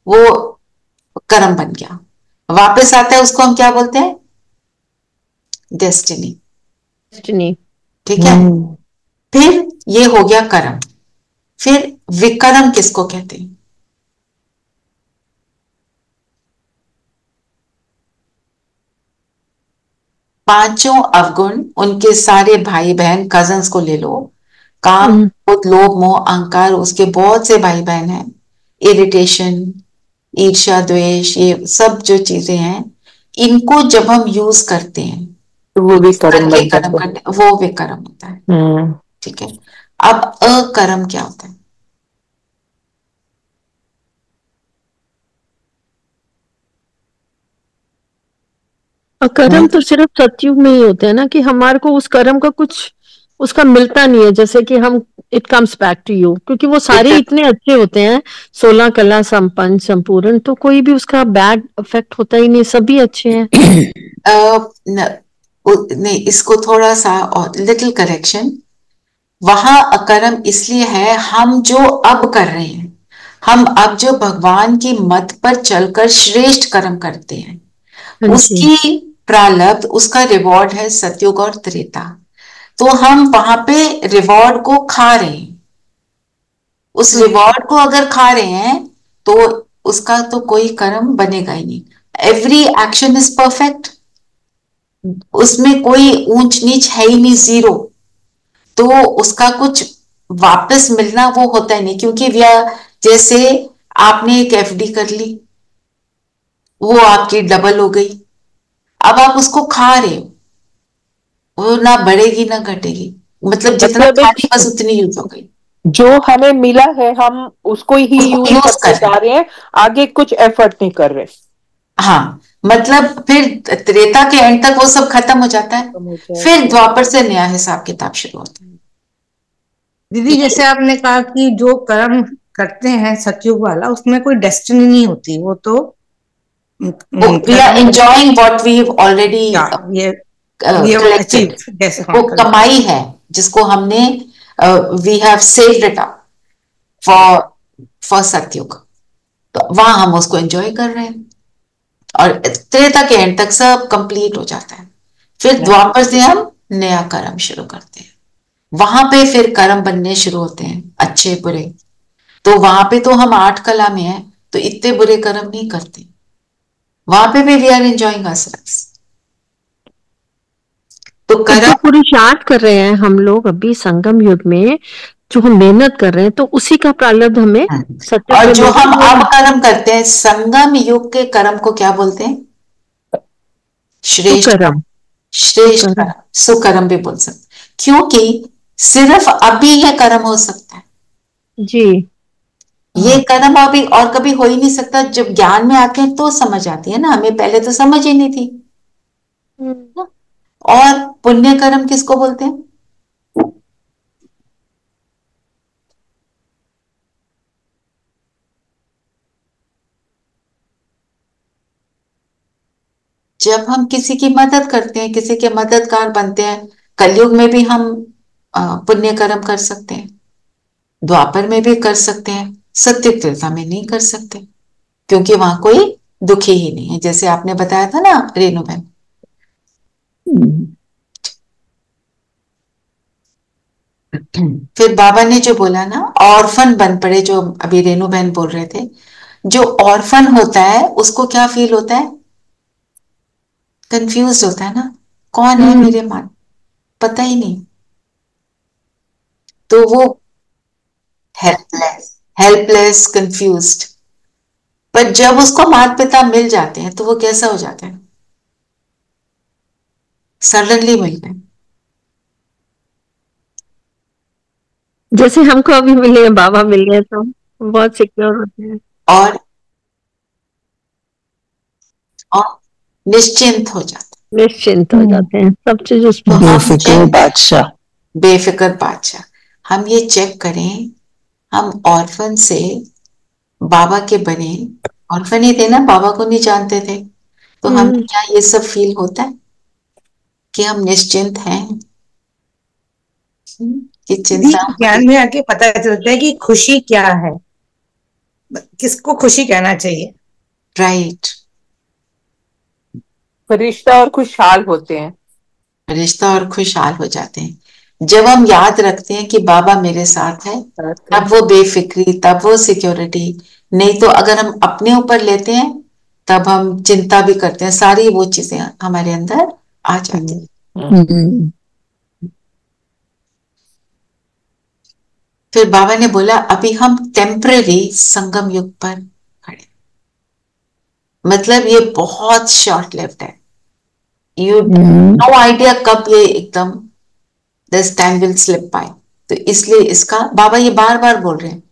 वो कर्म बन गया, वापस आता है, उसको हम क्या बोलते हैं? डेस्टिनी। ठीक है। फिर ये हो गया कर्म। फिर विकर्म किसको कहते हैं? पांचों अवगुण, उनके सारे भाई बहन, कजन्स को ले लो। काम, क्रोध, लोभ, मोह, अहंकार, उसके बहुत से भाई बहन हैं। इरिटेशन, ईर्ष्या, द्वेष, ये सब जो चीजें हैं, इनको जब हम यूज करते हैं तो वो भी कर्म बन कर्म जाता करते, वो विकर्म होता है। है। ठीक है। अब अकर्म क्या होता है? कर्म तो सिर्फ सतयुग में ही होते हैं ना, कि हमारे को उस कर्म का कुछ उसका मिलता नहीं है, जैसे कि हम, it comes back to you, क्योंकि वो सारे इतने अच्छे होते हैं, 16 कला संपन्न संपूर्ण, तो कोई भी उसका बैड इफेक्ट होता ही नहीं, सभी अच्छे हैं। नहीं, इसको थोड़ा सा और लिटिल करेक्शन। वहां अकर्म इसलिए है, हम जो अब कर रहे हैं, हम अब जो भगवान की मत पर चलकर श्रेष्ठ कर्म करते हैं, उसकी प्रारब्ध, उसका रिवॉर्ड है सतयुग और त्रेता। तो हम वहां पे रिवॉर्ड को खा रहे हैं। उस रिवॉर्ड को अगर खा रहे हैं, तो उसका तो कोई कर्म बनेगा ही नहीं। एवरी एक्शन इज परफेक्ट, उसमें कोई ऊंच नीच है ही नहीं, जीरो। तो उसका कुछ वापस मिलना वो होता ही नहीं, क्योंकि जैसे आपने एक एफडी कर ली, वो आपकी डबल हो गई, अब आप उसको खा रहे हो, वो ना बढ़ेगी ना घटेगी, मतलब जितना खाने बस उतनी यूज हो गई। जो हमें मिला है हम उसको ही यूज करते जा रहे हैं, आगे कुछ एफर्ट नहीं कर रहे। हाँ, मतलब फिर त्रेता के एंड तक वो सब खत्म हो जाता है, फिर द्वापर से नया हिसाब किताब शुरू होता है। दीदी, जैसे आपने कहा कि जो कर्म करते हैं सतयुग वाला, उसमें कोई डेस्टिनी नहीं होती, वो तो we are enjoying what we have already collected. वो कमाई है जिसको हमने, we have saved it up for Satyug, तो वहां हम उसको एंजॉय कर रहे हैं, और त्रेता के एंड तक सब कंप्लीट हो जाता है। फिर द्वापर से हम नया कर्म शुरू करते हैं, वहां पे फिर कर्म बनने शुरू होते हैं, अच्छे बुरे। तो वहां पे तो हम 8 कला में हैं, तो इतने बुरे कर्म नहीं करते, वहां पे भी वी आर एंजॉयिंग आवरसेल्व्स। तो जो कर्म पुरुषार्थ कर रहे हैं हम लोग अभी संगम युग में, जो हम मेहनत कर रहे हैं, तो उसी का प्रारब्ध हमें सत्य और में जो मिलता हम है। अब कर्म करते हैं, संगम युग के कर्म को क्या बोलते हैं? श्रेष्ठ कर्म, सुकर्म। श्रेष्ठ सुकर्म। कर्म, सुकर्म भी बोल सकते, क्योंकि सिर्फ अभी यह कर्म हो सकता है। जी। ये कर्म अभी और कभी हो ही नहीं सकता। जब ज्ञान में आते हैं तो समझ आती है ना, हमें पहले तो समझ ही नहीं थी। और पुण्य कर्म किसको बोलते हैं? जब हम किसी की मदद करते हैं, किसी के मददगार बनते हैं। कलयुग में भी हम पुण्य कर्म कर सकते हैं, द्वापर में भी कर सकते हैं, सत्य त्रेता में नहीं कर सकते, क्योंकि वहां कोई दुखी ही नहीं है, जैसे आपने बताया था ना रेणु बहन। फिर बाबा ने जो बोला ना, ऑर्फन बन पड़े, जो अभी रेणु बहन बोल रहे थे, जो ऑर्फन होता है उसको क्या फील होता है? कंफ्यूज होता है ना, कौन है मेरे माँ, पता ही नहीं। तो वो हेल्पलेस, हेल्पलेस, कंफ्यूज्ड। पर जब उसको माता पिता मिल जाते हैं तो वो कैसा हो जाता है? सडनली मिल गए। जैसे हमको अभी मिले हैं, बाबा मिल गए, तो बहुत सिक्योर होते हैं और निश्चिंत हो जाते हैं। निश्चिंत हो जाते हैं, सब चीज उस तो पर। हम बेफिक्र बादशाह। बेफिक्र बादशाह। हम ये चेक करें, हम ऑर्फन से बाबा के बने, ऑर्फन ही थे ना, बाबा को नहीं जानते थे, तो हमें क्या ये सब फील होता है कि हम निश्चिंत हैं? कि चिंता ज्ञान में आके पता चलता है कि खुशी क्या है, किसको खुशी कहना चाहिए। राइट। फरिश्ता और खुशहाल होते हैं। रिश्ता और खुशहाल हो जाते हैं जब हम याद रखते हैं कि बाबा मेरे साथ है, तब वो बेफिक्री, तब वो सिक्योरिटी। नहीं तो अगर हम अपने ऊपर लेते हैं तब हम चिंता भी करते हैं, सारी वो चीजें हमारे अंदर आ जाती हैं। फिर बाबा ने बोला अभी हम टेम्पररी संगम युग पर खड़े, मतलब ये बहुत शॉर्ट लिव्ड है। यू नो आइडिया कब ये एकदम this time will slip by. तो इसलिए इसका बाबा ये बार बार बोल रहे हैं,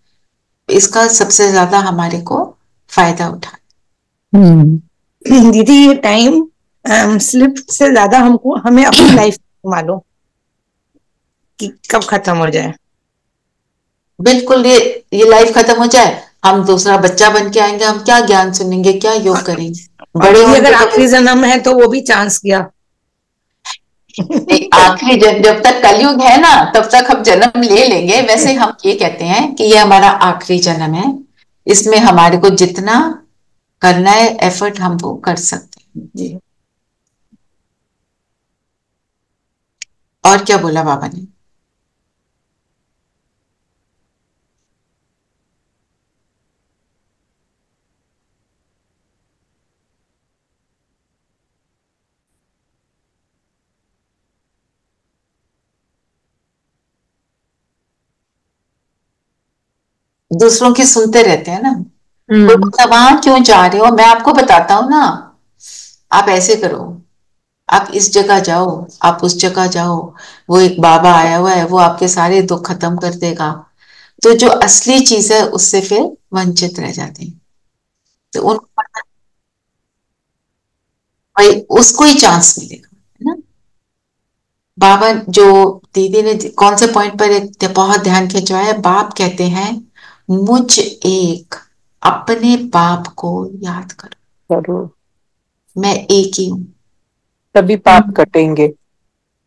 इसका सबसे ज्यादा हमारे को फायदा उठा। दीदी ये टाइम स्लिप से ज्यादा हमको हमें अपनी लाइफ मालूम कि कब खत्म हो जाए। बिल्कुल, ये लाइफ खत्म हो जाए, हम दूसरा बच्चा बन के आएंगे, हम क्या ज्ञान सुनेंगे, क्या योग करेंगे? बड़े और होंगे अगर तो आखिरी जन्म है तो वो भी चांस गया। आखिरी जब तक कलयुग है ना तब तक हम जन्म ले लेंगे। वैसे हम ये कहते हैं कि ये हमारा आखिरी जन्म है, इसमें हमारे को जितना करना है एफर्ट हम वो कर सकते हैं। जी। और क्या बोला बाबा ने? दूसरों की सुनते रहते हैं ना, कोई बोलता वहां क्यों जा रहे हो, मैं आपको बताता हूं ना, आप ऐसे करो, आप इस जगह जाओ, आप उस जगह जाओ, वो एक बाबा आया हुआ है, वो आपके सारे दुख खत्म कर देगा। तो जो असली चीज है उससे फिर वंचित रह जाते हैं। तो उनको पता भाई उसको ही चांस मिलेगा, है ना। बाबा जो दीदी ने कौन से पॉइंट पर एक बहुत ध्यान खिंचवाया, बाप कहते हैं मुझ एक अपने बाप को याद करो, मैं एक ही हूं। तभी पाप कटेंगे।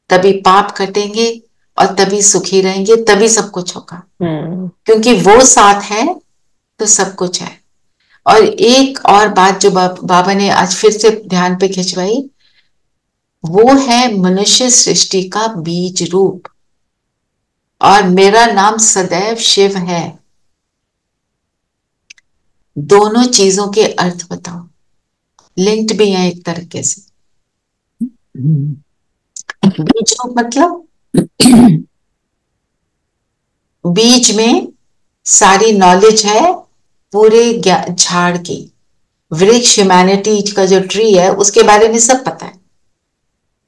तभी पाप कटेंगे और तभी सुखी रहेंगे, तभी सब कुछ होगा, क्योंकि वो साथ है तो सब कुछ है। और एक और बात जो बाबा ने आज फिर से ध्यान पे खिंचवाई, वो है मनुष्य सृष्टि का बीज रूप, और मेरा नाम सदैव शिव है। दोनों चीजों के अर्थ बताओ, लिंक्ड भी है एक तरीके से। बीज रूप मतलब बीज में सारी नॉलेज है पूरे झाड़ की। वृक्ष ह्यूमैनिटी का जो ट्री है उसके बारे में सब पता है,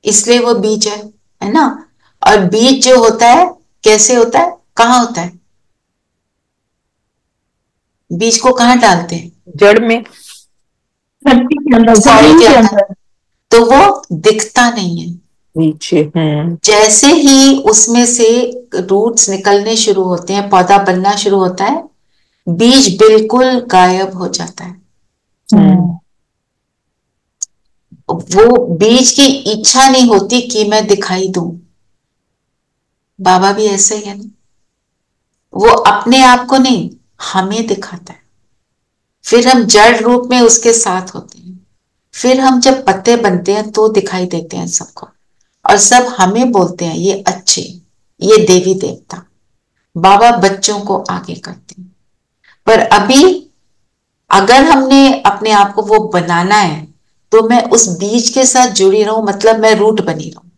इसलिए वो बीज है ना। और बीज जो होता है कैसे होता है, कहाँ होता है? बीज को कहाँ डालते हैं? जड़ में, सॉइल के अंदर। तो वो दिखता नहीं है नीचे। जैसे ही उसमें से रूट्स निकलने शुरू होते हैं, पौधा बनना शुरू होता है, बीज बिल्कुल गायब हो जाता है। वो बीज की इच्छा नहीं होती कि मैं दिखाई दूं। बाबा भी ऐसे ही है ना, वो अपने आप को नहीं हमें दिखाता है, फिर हम जड़ रूप में उसके साथ होते हैं, फिर हम जब पत्ते बनते हैं तो दिखाई देते हैं सबको, और सब हमें बोलते हैं ये अच्छे, ये देवी देवता। बाबा बच्चों को आगे करते हैं। पर अभी अगर हमने अपने आप को वो बनाना है तो मैं उस बीज के साथ जुड़ी रहूं, मतलब मैं रूट बनी रहूं,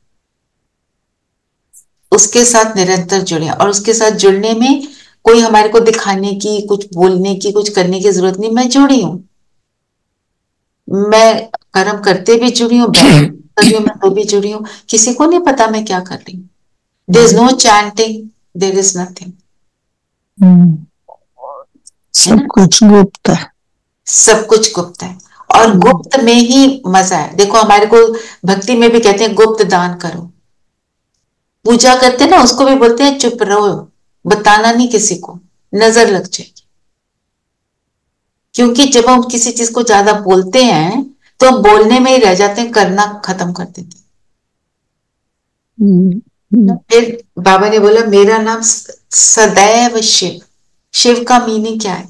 उसके साथ निरंतर जुड़े। और उसके साथ जुड़ने में कोई हमारे को दिखाने की, कुछ बोलने की, कुछ करने की जरूरत नहीं। मैं जुड़ी हूं, मैं कर्म करते भी जुड़ी हूँ, कर रही हूँ मैं तो भी जुड़ी हूँ, किसी को नहीं पता मैं क्या कर रही हूँ। There is no chanting, there is nothing. सब कुछ गुप्त है, सब कुछ गुप्त है, और गुप्त में ही मजा है। देखो हमारे को भक्ति में भी कहते हैं गुप्त दान करो, पूजा करते हैं ना उसको भी बोलते हैं चुप रहो, बताना नहीं किसी को, नजर लग जाएगी। क्योंकि जब हम किसी चीज को ज्यादा बोलते हैं तो हम बोलने में ही रह जाते हैं, करना खत्म कर देते हैं। फिर बाबा ने बोला मेरा नाम सदैव शिव। शिव का मीनिंग क्या है?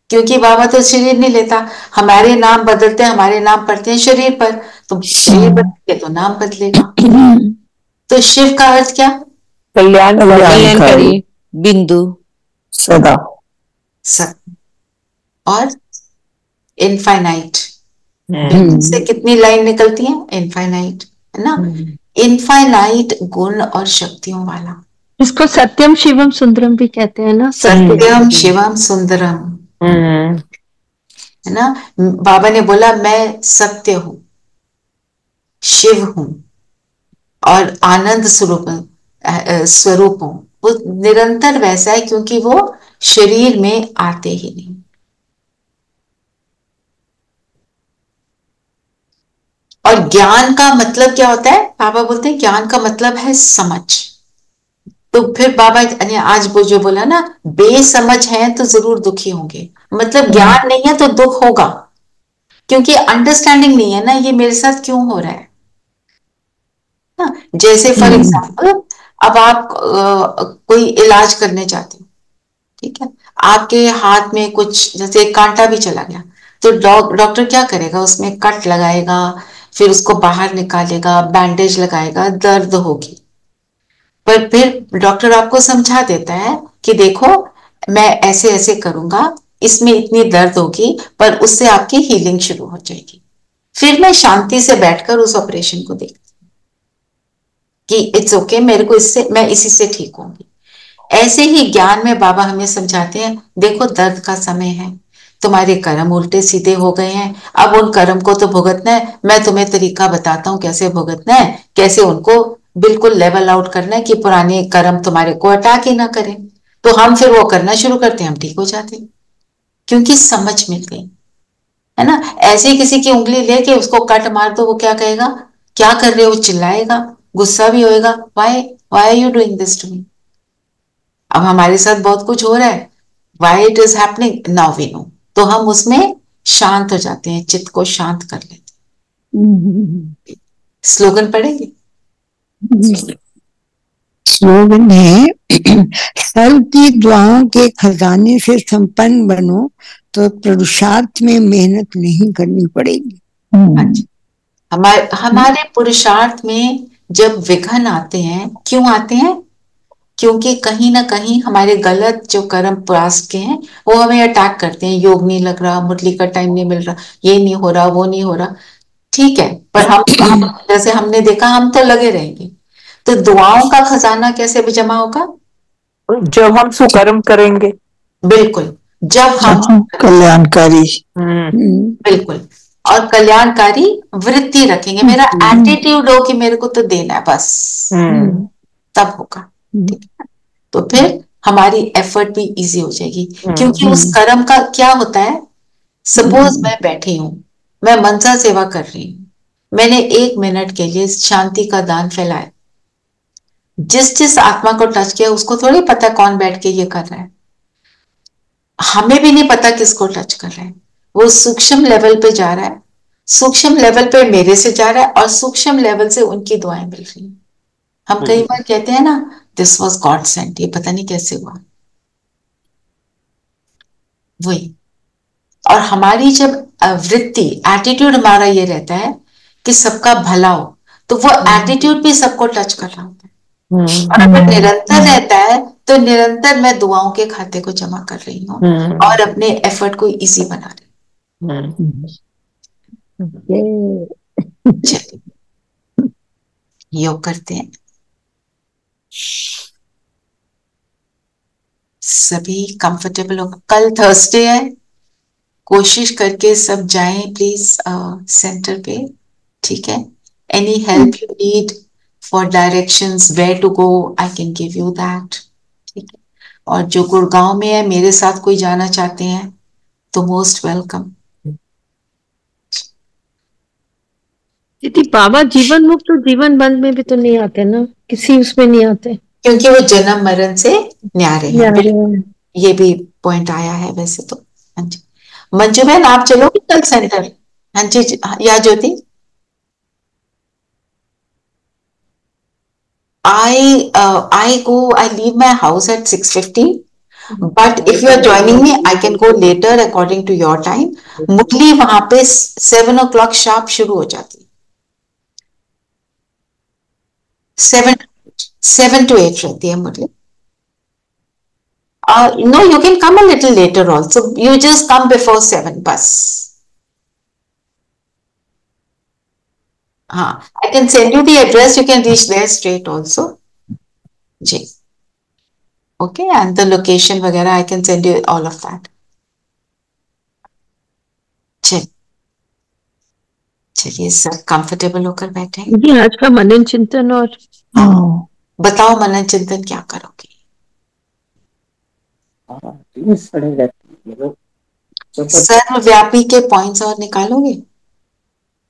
क्योंकि बाबा तो शरीर नहीं लेता, हमारे नाम बदलते हैं, हमारे नाम पड़ते हैं शरीर पर, तो शरीर बदले तो नाम बदलेगा। तो शिव का अर्थ क्या? कल्याणकारी, बिंदु, सदा, सत्य और इनफाइनाइट। से हम्म, कितनी लाइन निकलती है? इनफाइनाइट, है ना। इनफाइनाइट गुण और शक्तियों वाला। इसको सत्यम शिवम सुंदरम भी कहते हैं ना, सत्यम शिवम सुंदरम, है ना। बाबा ने बोला मैं सत्य हूं, शिव हूं और आनंद स्वरूप हूं। वो निरंतर वैसा है क्योंकि वो शरीर में आते ही नहीं। और ज्ञान का मतलब क्या होता है? बाबा बोलते हैं ज्ञान का मतलब है समझ। तो फिर बाबा ने आज वो जो बोला ना, बेसमझ है तो जरूर दुखी होंगे, मतलब ज्ञान नहीं है तो दुख होगा, क्योंकि अंडरस्टैंडिंग नहीं है ना, ये मेरे साथ क्यों हो रहा है ना। जैसे फॉर एग्जाम्पल अब आप कोई इलाज करने जाते हो, ठीक है, आपके हाथ में कुछ जैसे कांटा भी चला गया, तो डॉक्टर क्या करेगा? उसमें कट लगाएगा, फिर उसको बाहर निकालेगा, बैंडेज लगाएगा, दर्द होगी। पर फिर डॉक्टर आपको समझा देता है कि देखो मैं ऐसे ऐसे करूंगा, इसमें इतनी दर्द होगी, पर उससे आपकी हीलिंग शुरू हो जाएगी। फिर मैं शांति से बैठकर उस ऑपरेशन को देखती हूँ कि इट्स ओके, मेरे को इससे, मैं इसी से ठीक होंगी। ऐसे ही ज्ञान में बाबा हमें समझाते हैं, देखो दर्द का समय है, तुम्हारे कर्म उल्टे सीधे हो गए हैं, अब उन कर्म को तो भुगतना है। मैं तुम्हें तरीका बताता हूं कैसे भुगतना है, कैसे उनको बिल्कुल लेवल आउट करना है कि पुराने कर्म तुम्हारे को अटैक ही ना करें। तो हम फिर वो करना शुरू करते हैं, हम ठीक हो जाते हैं, क्योंकि समझ मिल गई, है ना। ऐसे ही किसी की उंगली लेके उसको कट मार दो, वो क्या कहेगा? क्या कर रहे हो? चिल्लाएगा, गुस्सा भी होएगा, why why are you doing this to me. अब हमारे साथ बहुत कुछ हो रहा है, why it is happening now we know, तो हम उसमें शांत हो जाते हैं, चित्त को शांत कर लेते हैं। स्लोगन पढ़ेंगे? स्लोगन है सर्व की दुआओं के खजाने से संपन्न बनो तो पुरुषार्थ में मेहनत नहीं करनी पड़ेगी। हमारे पुरुषार्थ में जब विघ्न आते हैं, क्यों आते हैं? क्योंकि कहीं ना कहीं हमारे गलत जो कर्म पास्ट के हैं वो हमें अटैक करते हैं। योग नहीं लग रहा, मुरली का टाइम नहीं मिल रहा, ये नहीं हो रहा, वो नहीं हो रहा, ठीक है, पर हम जैसे हमने देखा हम तो लगे रहेंगे, तो दुआओं का खजाना कैसे भी जमा होगा? जब हम सुकर्म करेंगे। बिल्कुल, जब हम कल्याणकारी। बिल्कुल, और कल्याणकारी वृत्ति रखेंगे। मेरा एटीट्यूड हो कि मेरे को तो देना है बस, तब होगा। ठीक है, तो फिर हमारी एफर्ट भी इजी हो जाएगी, क्योंकि उस कर्म का क्या होता है। सपोज मैं बैठी हूं, मैं मनसा सेवा कर रही हूं, मैंने 1 मिनट के लिए शांति का दान फैलाया, जिस जिस आत्मा को टच किया उसको थोड़ी पता कौन बैठ के ये कर रहा है, हमें भी नहीं पता किसको टच कर रहा है। वो सूक्ष्म लेवल पे जा रहा है, सूक्ष्म लेवल पे मेरे से जा रहा है, और सूक्ष्म लेवल से उनकी दुआएं मिल रही हैं। हम कई बार कहते हैं ना, दिस वॉज गॉड सेंट, ये पता नहीं कैसे हुआ। वही, और हमारी जब वृत्ति, एटीट्यूड हमारा ये रहता है कि सबका भला हो, तो वो एटीट्यूड भी सबको टच कर रहा होता है। और अगर निरंतर रहता है तो निरंतर मैं दुआओं के खाते को जमा कर रही हूँ और अपने एफर्ट को इजी बना रही हूँ। चलिए योग करते हैं। सभी कंफर्टेबल हो। कल थर्सडे है, कोशिश करके सब जाएं प्लीज सेंटर पे। ठीक है, any help you need for directions where to go, I can give you that. ठीक है, और जो गुड़गांव में है, मेरे साथ कोई जाना चाहते हैं तो मोस्ट वेलकम। दीदी बाबा जीवन मुक्त और जीवन बंद में भी तो नहीं आते ना, किसी उसमें नहीं आते, क्योंकि वो जन्म मरण से न्यारे हैं। न्यारे हैं। ये भी पॉइंट आया है वैसे तो। हाँ जी, मंजू बहन आप चलोगे कल सेंटर? हाँ जी, या ज्योति? I leave my house at 6:15. But if you are joining me, I can go later according to your time. मुरली वहां पे 7 o'clock sharp शुरू हो जाती है। 7 to 8 रहती है मुरली। No, you can come a little later also. You just come before 7 बस। हाँ, I can send you the address. You can reach there straight also. Ji, okay, and the location वगैरह I can send you all of that. चलिए सब comfortable होकर बैठे। जी आज का मनन चिंतन और बताओ मनन चिंतन क्या करोगे? सर्वव्यापी के पॉइंट्स और निकालोगे?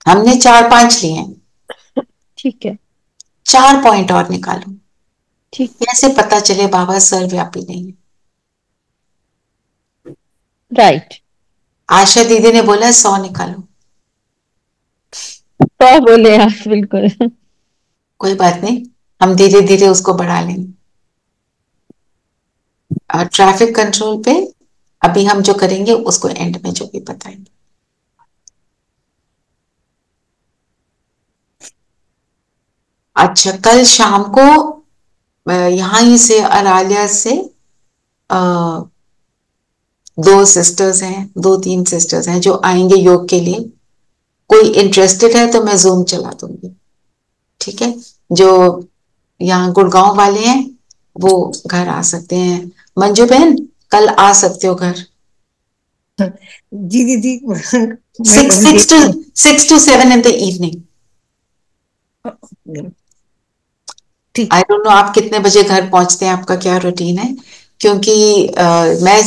हमने 4-5 लिए हैं। ठीक है, 4 पॉइंट और निकालो। ठीक, कैसे पता चले बाबा सर्वव्यापी नहीं है? राइट। आशा दीदी ने बोला 100 निकालो। तो बोले आप, बिल्कुल। कोई बात नहीं, हम धीरे धीरे उसको बढ़ा लेंगे। और ट्रैफिक कंट्रोल पे अभी हम जो करेंगे उसको एंड में जो भी बताएंगे। अच्छा, कल शाम को यहाँ ही से अरालिया से 2 सिस्टर्स हैं, 2-3 सिस्टर्स हैं जो आएंगे योग के लिए। कोई इंटरेस्टेड है तो मैं जूम चला दूंगी। ठीक है, जो यहाँ गुड़गांव वाले हैं वो घर आ सकते हैं। मंजू बहन कल आ सकते हो घर? जी दीदी। 6 to 7 in the evening. I don't know आप कितने बजे घर पहुंचते हैं, आपका क्या रूटीन है? क्योंकि मैं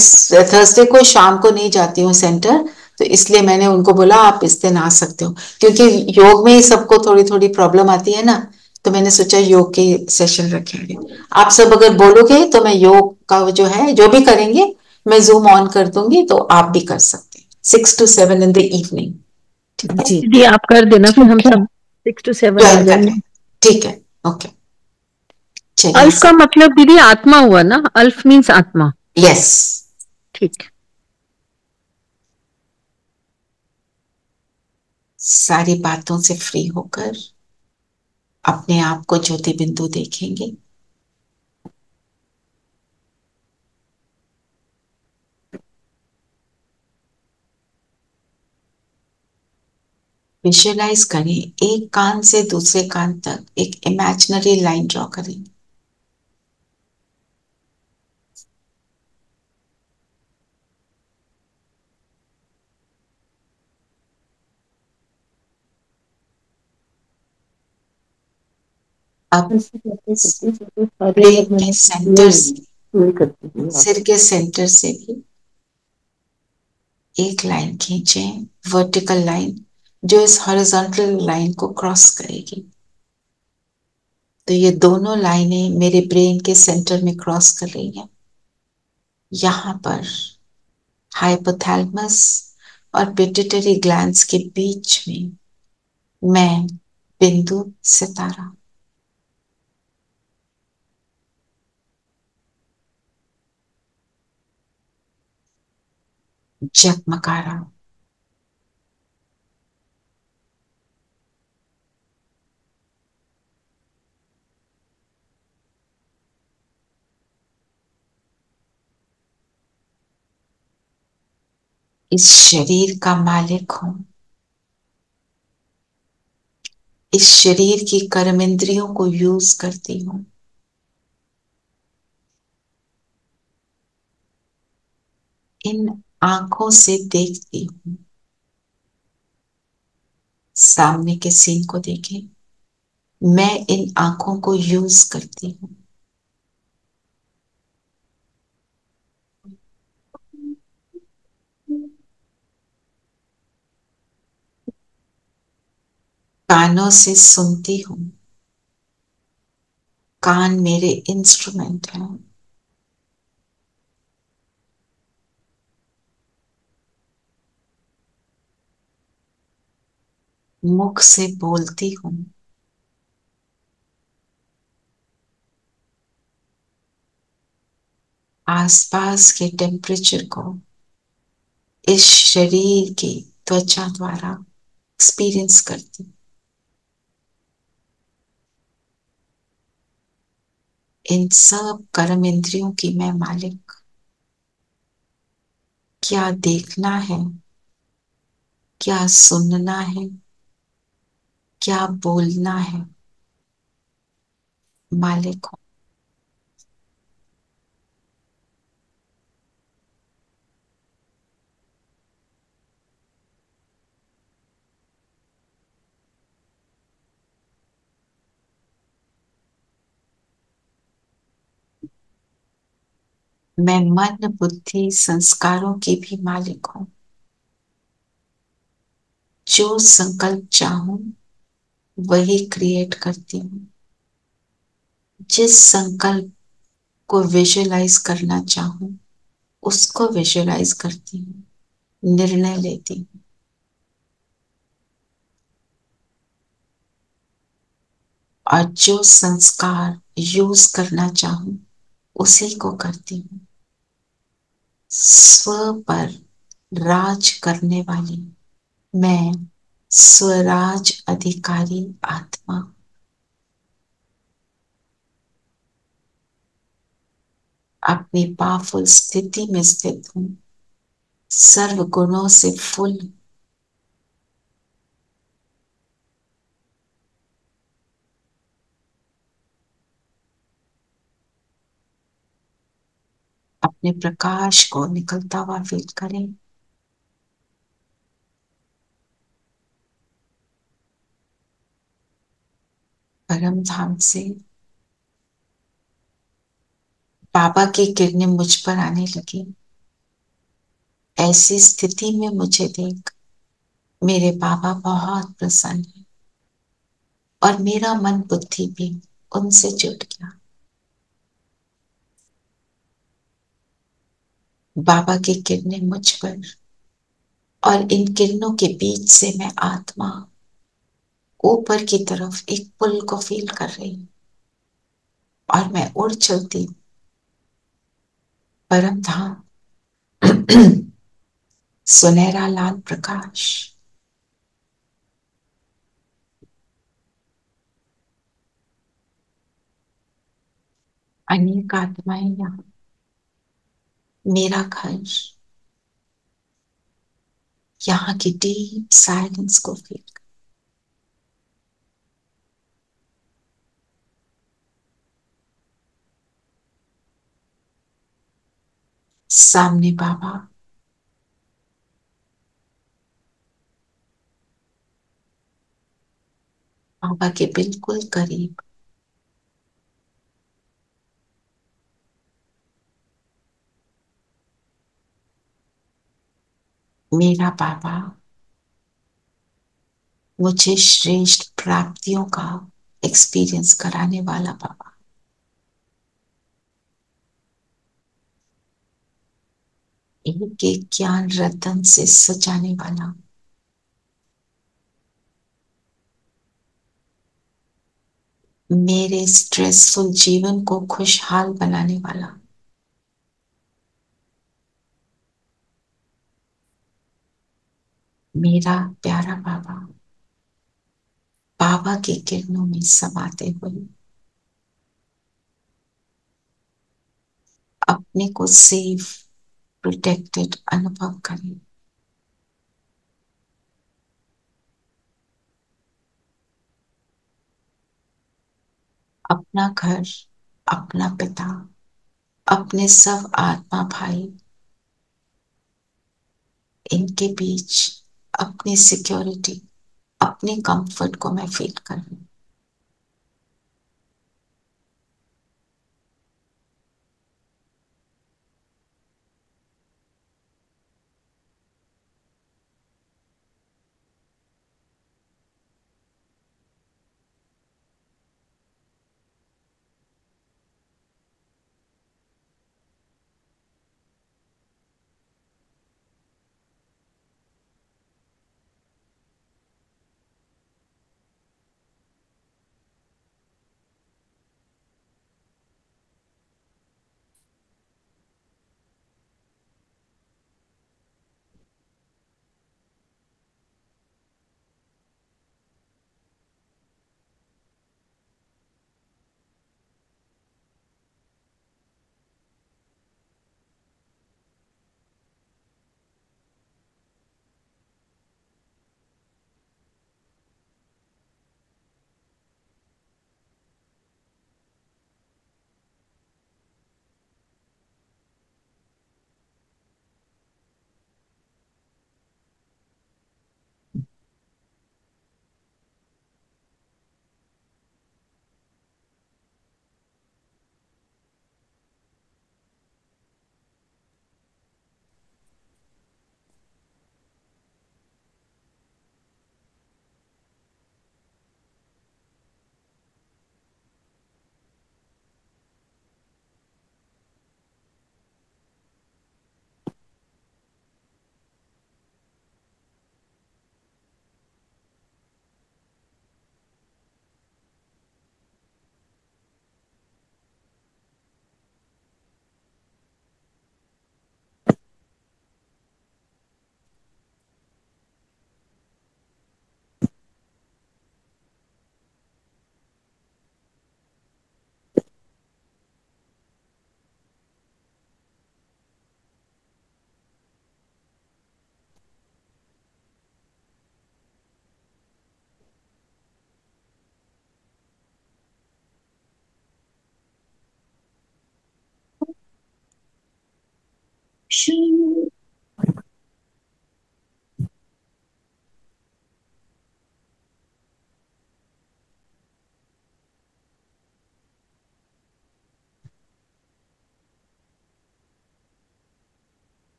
थर्सडे को शाम को नहीं जाती हूँ सेंटर, तो इसलिए मैंने उनको बोला आप इस दिन आ सकते हो, क्योंकि योग में ही सबको थोड़ी थोड़ी प्रॉब्लम आती है ना, तो मैंने सोचा योग के सेशन रखेंगे। आप सब अगर बोलोगे तो मैं योग का जो है जो भी करेंगे मैं जूम ऑन कर दूंगी, तो आप भी कर सकते हैं 6 to 7 in the evening। जी आप कर देना, फिर हम सब 6 to 7 आ जाएंगे। ठीक है, ओके। अल्फ का मतलब दीदी आत्मा हुआ ना? अल्फ मीन्स आत्मा। यस, ठीक। सारी बातों से फ्री होकर अपने आप को ज्योति बिंदु देखेंगे। विजुअलाइज करें, एक कान से दूसरे कान तक एक इमेजिनरी लाइन ड्रॉ करें। अब ब्रेन के सेंटर से, सिर के सेंटर से भी एक लाइन खींचें, वर्टिकल लाइन, जो इस हॉरिजॉन्टल लाइन को क्रॉस करेगी। तो ये दोनों लाइनें मेरे ब्रेन के सेंटर में क्रॉस कर रही हैं। यहाँ पर हाइपोथैलेमस और पिट्यूटरी ग्लैंड्स के बीच में मैं बिंदु सितारा, जगमगा रहा हूं। इस शरीर का मालिक हूं। इस शरीर की कर्मेंद्रियों को यूज करती हूं। इन आंखों से देखती हूं। सामने के सीन को देखें। मैं इन आंखों को यूज करती हूं। कानों से सुनती हूं। कान मेरे इंस्ट्रूमेंट हैं। मुख से बोलती हूं। आसपास के टेम्परेचर को इस शरीर की त्वचा द्वारा एक्सपीरियंस करती हूं। इन सब कर्म इंद्रियों की मैं मालिक। क्या देखना है, क्या सुनना है, क्या बोलना है, मालिक हूं। मैं मन, बुद्धि, संस्कारों की भी मालिक हूं। जो संकल्प चाहूं वही क्रिएट करती हूं। जिस संकल्प को विजुअलाइज करना चाहूं उसको विजुअलाइज करती हूं, निर्णय लेती हूं। और जो संस्कार यूज करना चाहूं उसी को करती हूं। स्व पर राज करने वाली मैं स्वराज अधिकारी आत्मा। अपनी पावरफुल स्थिति में स्थित हूं। सर्व गुणों से फुल। अपने प्रकाश को निकलता हुआ फील करें। परम धाम से बाबा की किरणें मुझ पर आने लगी। ऐसी स्थिति में मुझे देख मेरे बाबा बहुत प्रसन्न है और मेरा मन बुद्धि भी उनसे जुड़ गया। बाबा की किरणें मुझ पर और इन किरणों के बीच से मैं आत्मा ऊपर की तरफ एक पुल को फील कर रही हूं और मैं उड़ चलती हूं परम धाम। सुनहरा लाल प्रकाश। अनेक आत्माएं यहाँ। मेरा घर। यहाँ की डीप साइलेंस को फील कर। सामने बाबा, बाबा के बिल्कुल करीब, मेरा बाबा, मुझे श्रेष्ठ प्राप्तियों का एक्सपीरियंस कराने वाला बाबा, एक एक ज्ञान रतन से सजाने वाला, मेरे स्ट्रेसफुल जीवन को खुशहाल बनाने वाला, मेरा प्यारा बाबा, बाबा की किरणों में समाते हुए अपने को सेफ प्रोटेक्टेड अनुभव करें। अपना घर, अपना पिता, अपने सब आत्मा भाई, इनके बीच अपनी सिक्योरिटी, अपने कंफर्ट को मैं फील कर रही हूँ।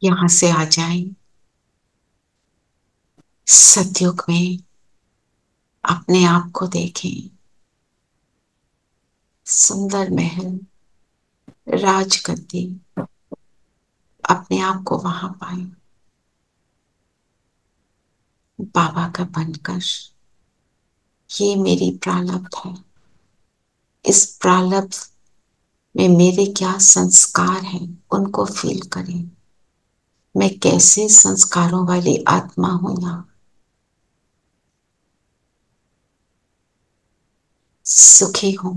यहां से आ जाएं। सतयुग में अपने आप को देखें, सुंदर महल, राजगद्दी, अपने आप को वहां पाएं, बाबा का बनकर। ये मेरी प्रारब्ध है, इस प्रारब्ध में मेरे क्या संस्कार हैं उनको फील करें। मैं कैसे संस्कारों वाली आत्मा हूं यहाँ, सुखी हूं,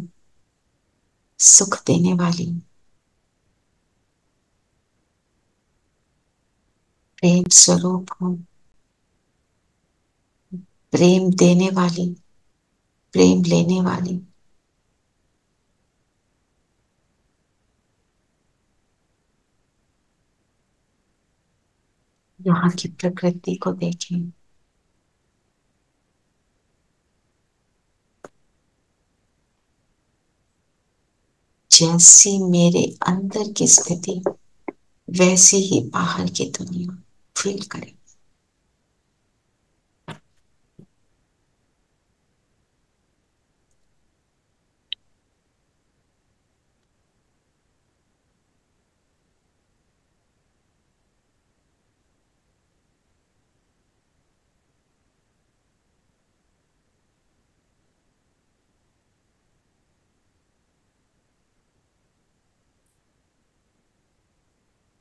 सुख देने वाली, प्रेम स्वरूप हूं, प्रेम देने वाली, प्रेम लेने वाली। यहाँ की प्रकृति को देखें, जैसी मेरे अंदर की स्थिति वैसी ही बाहर की दुनिया फील करें।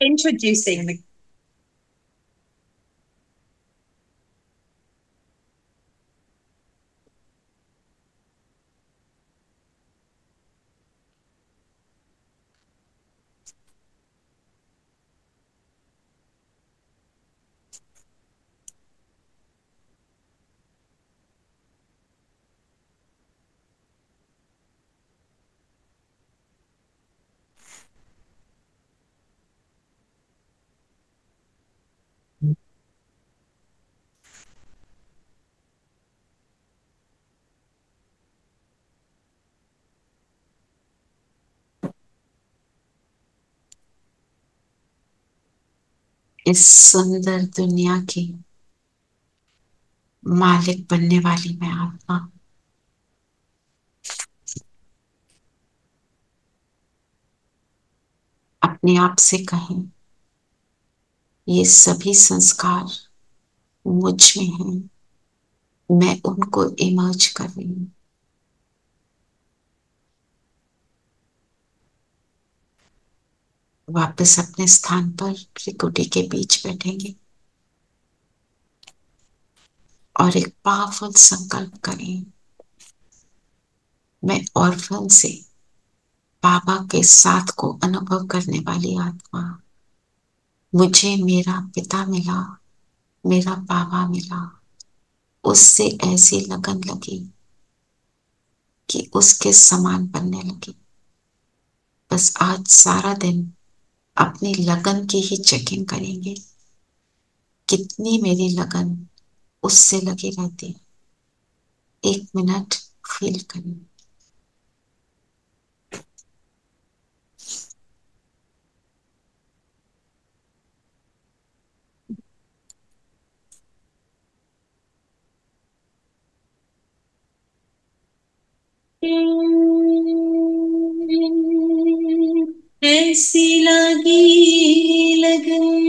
Introducing the इस सुंदर दुनिया की मालिक बनने वाली मैं आत्मा। अपने आप से कहें, ये सभी संस्कार मुझ में हैं, मैं उनको इमर्ज कर रही हूं। वापस अपने स्थान पर त्रिकुटी के बीच बैठेंगे और एक पावरफुल संकल्प करें, मैं ऑर्फन से बाबा के साथ को अनुभव करने वाली आत्मा। मुझे मेरा पिता मिला, मेरा बाबा मिला, उससे ऐसी लगन लगी कि उसके समान बनने लगी। बस आज सारा दिन अपनी लगन की ही चेकिंग करेंगे, कितनी मेरी लगन उससे लगी रहती है। 1 मिनट फील करें। ऐसी लगी लगन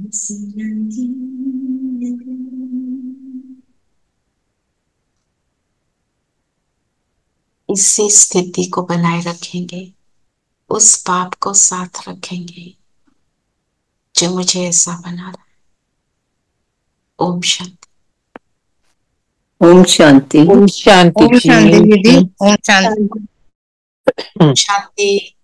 ऐसी लगी लगन। इसी स्थिति को बनाए रखेंगे, उस पाप को साथ रखेंगे जो मुझे ऐसा बना रहा है। ओम शांति। ओम शांति। ओम शांति ओम शांति जी। दीदी, ओम शांति। शांति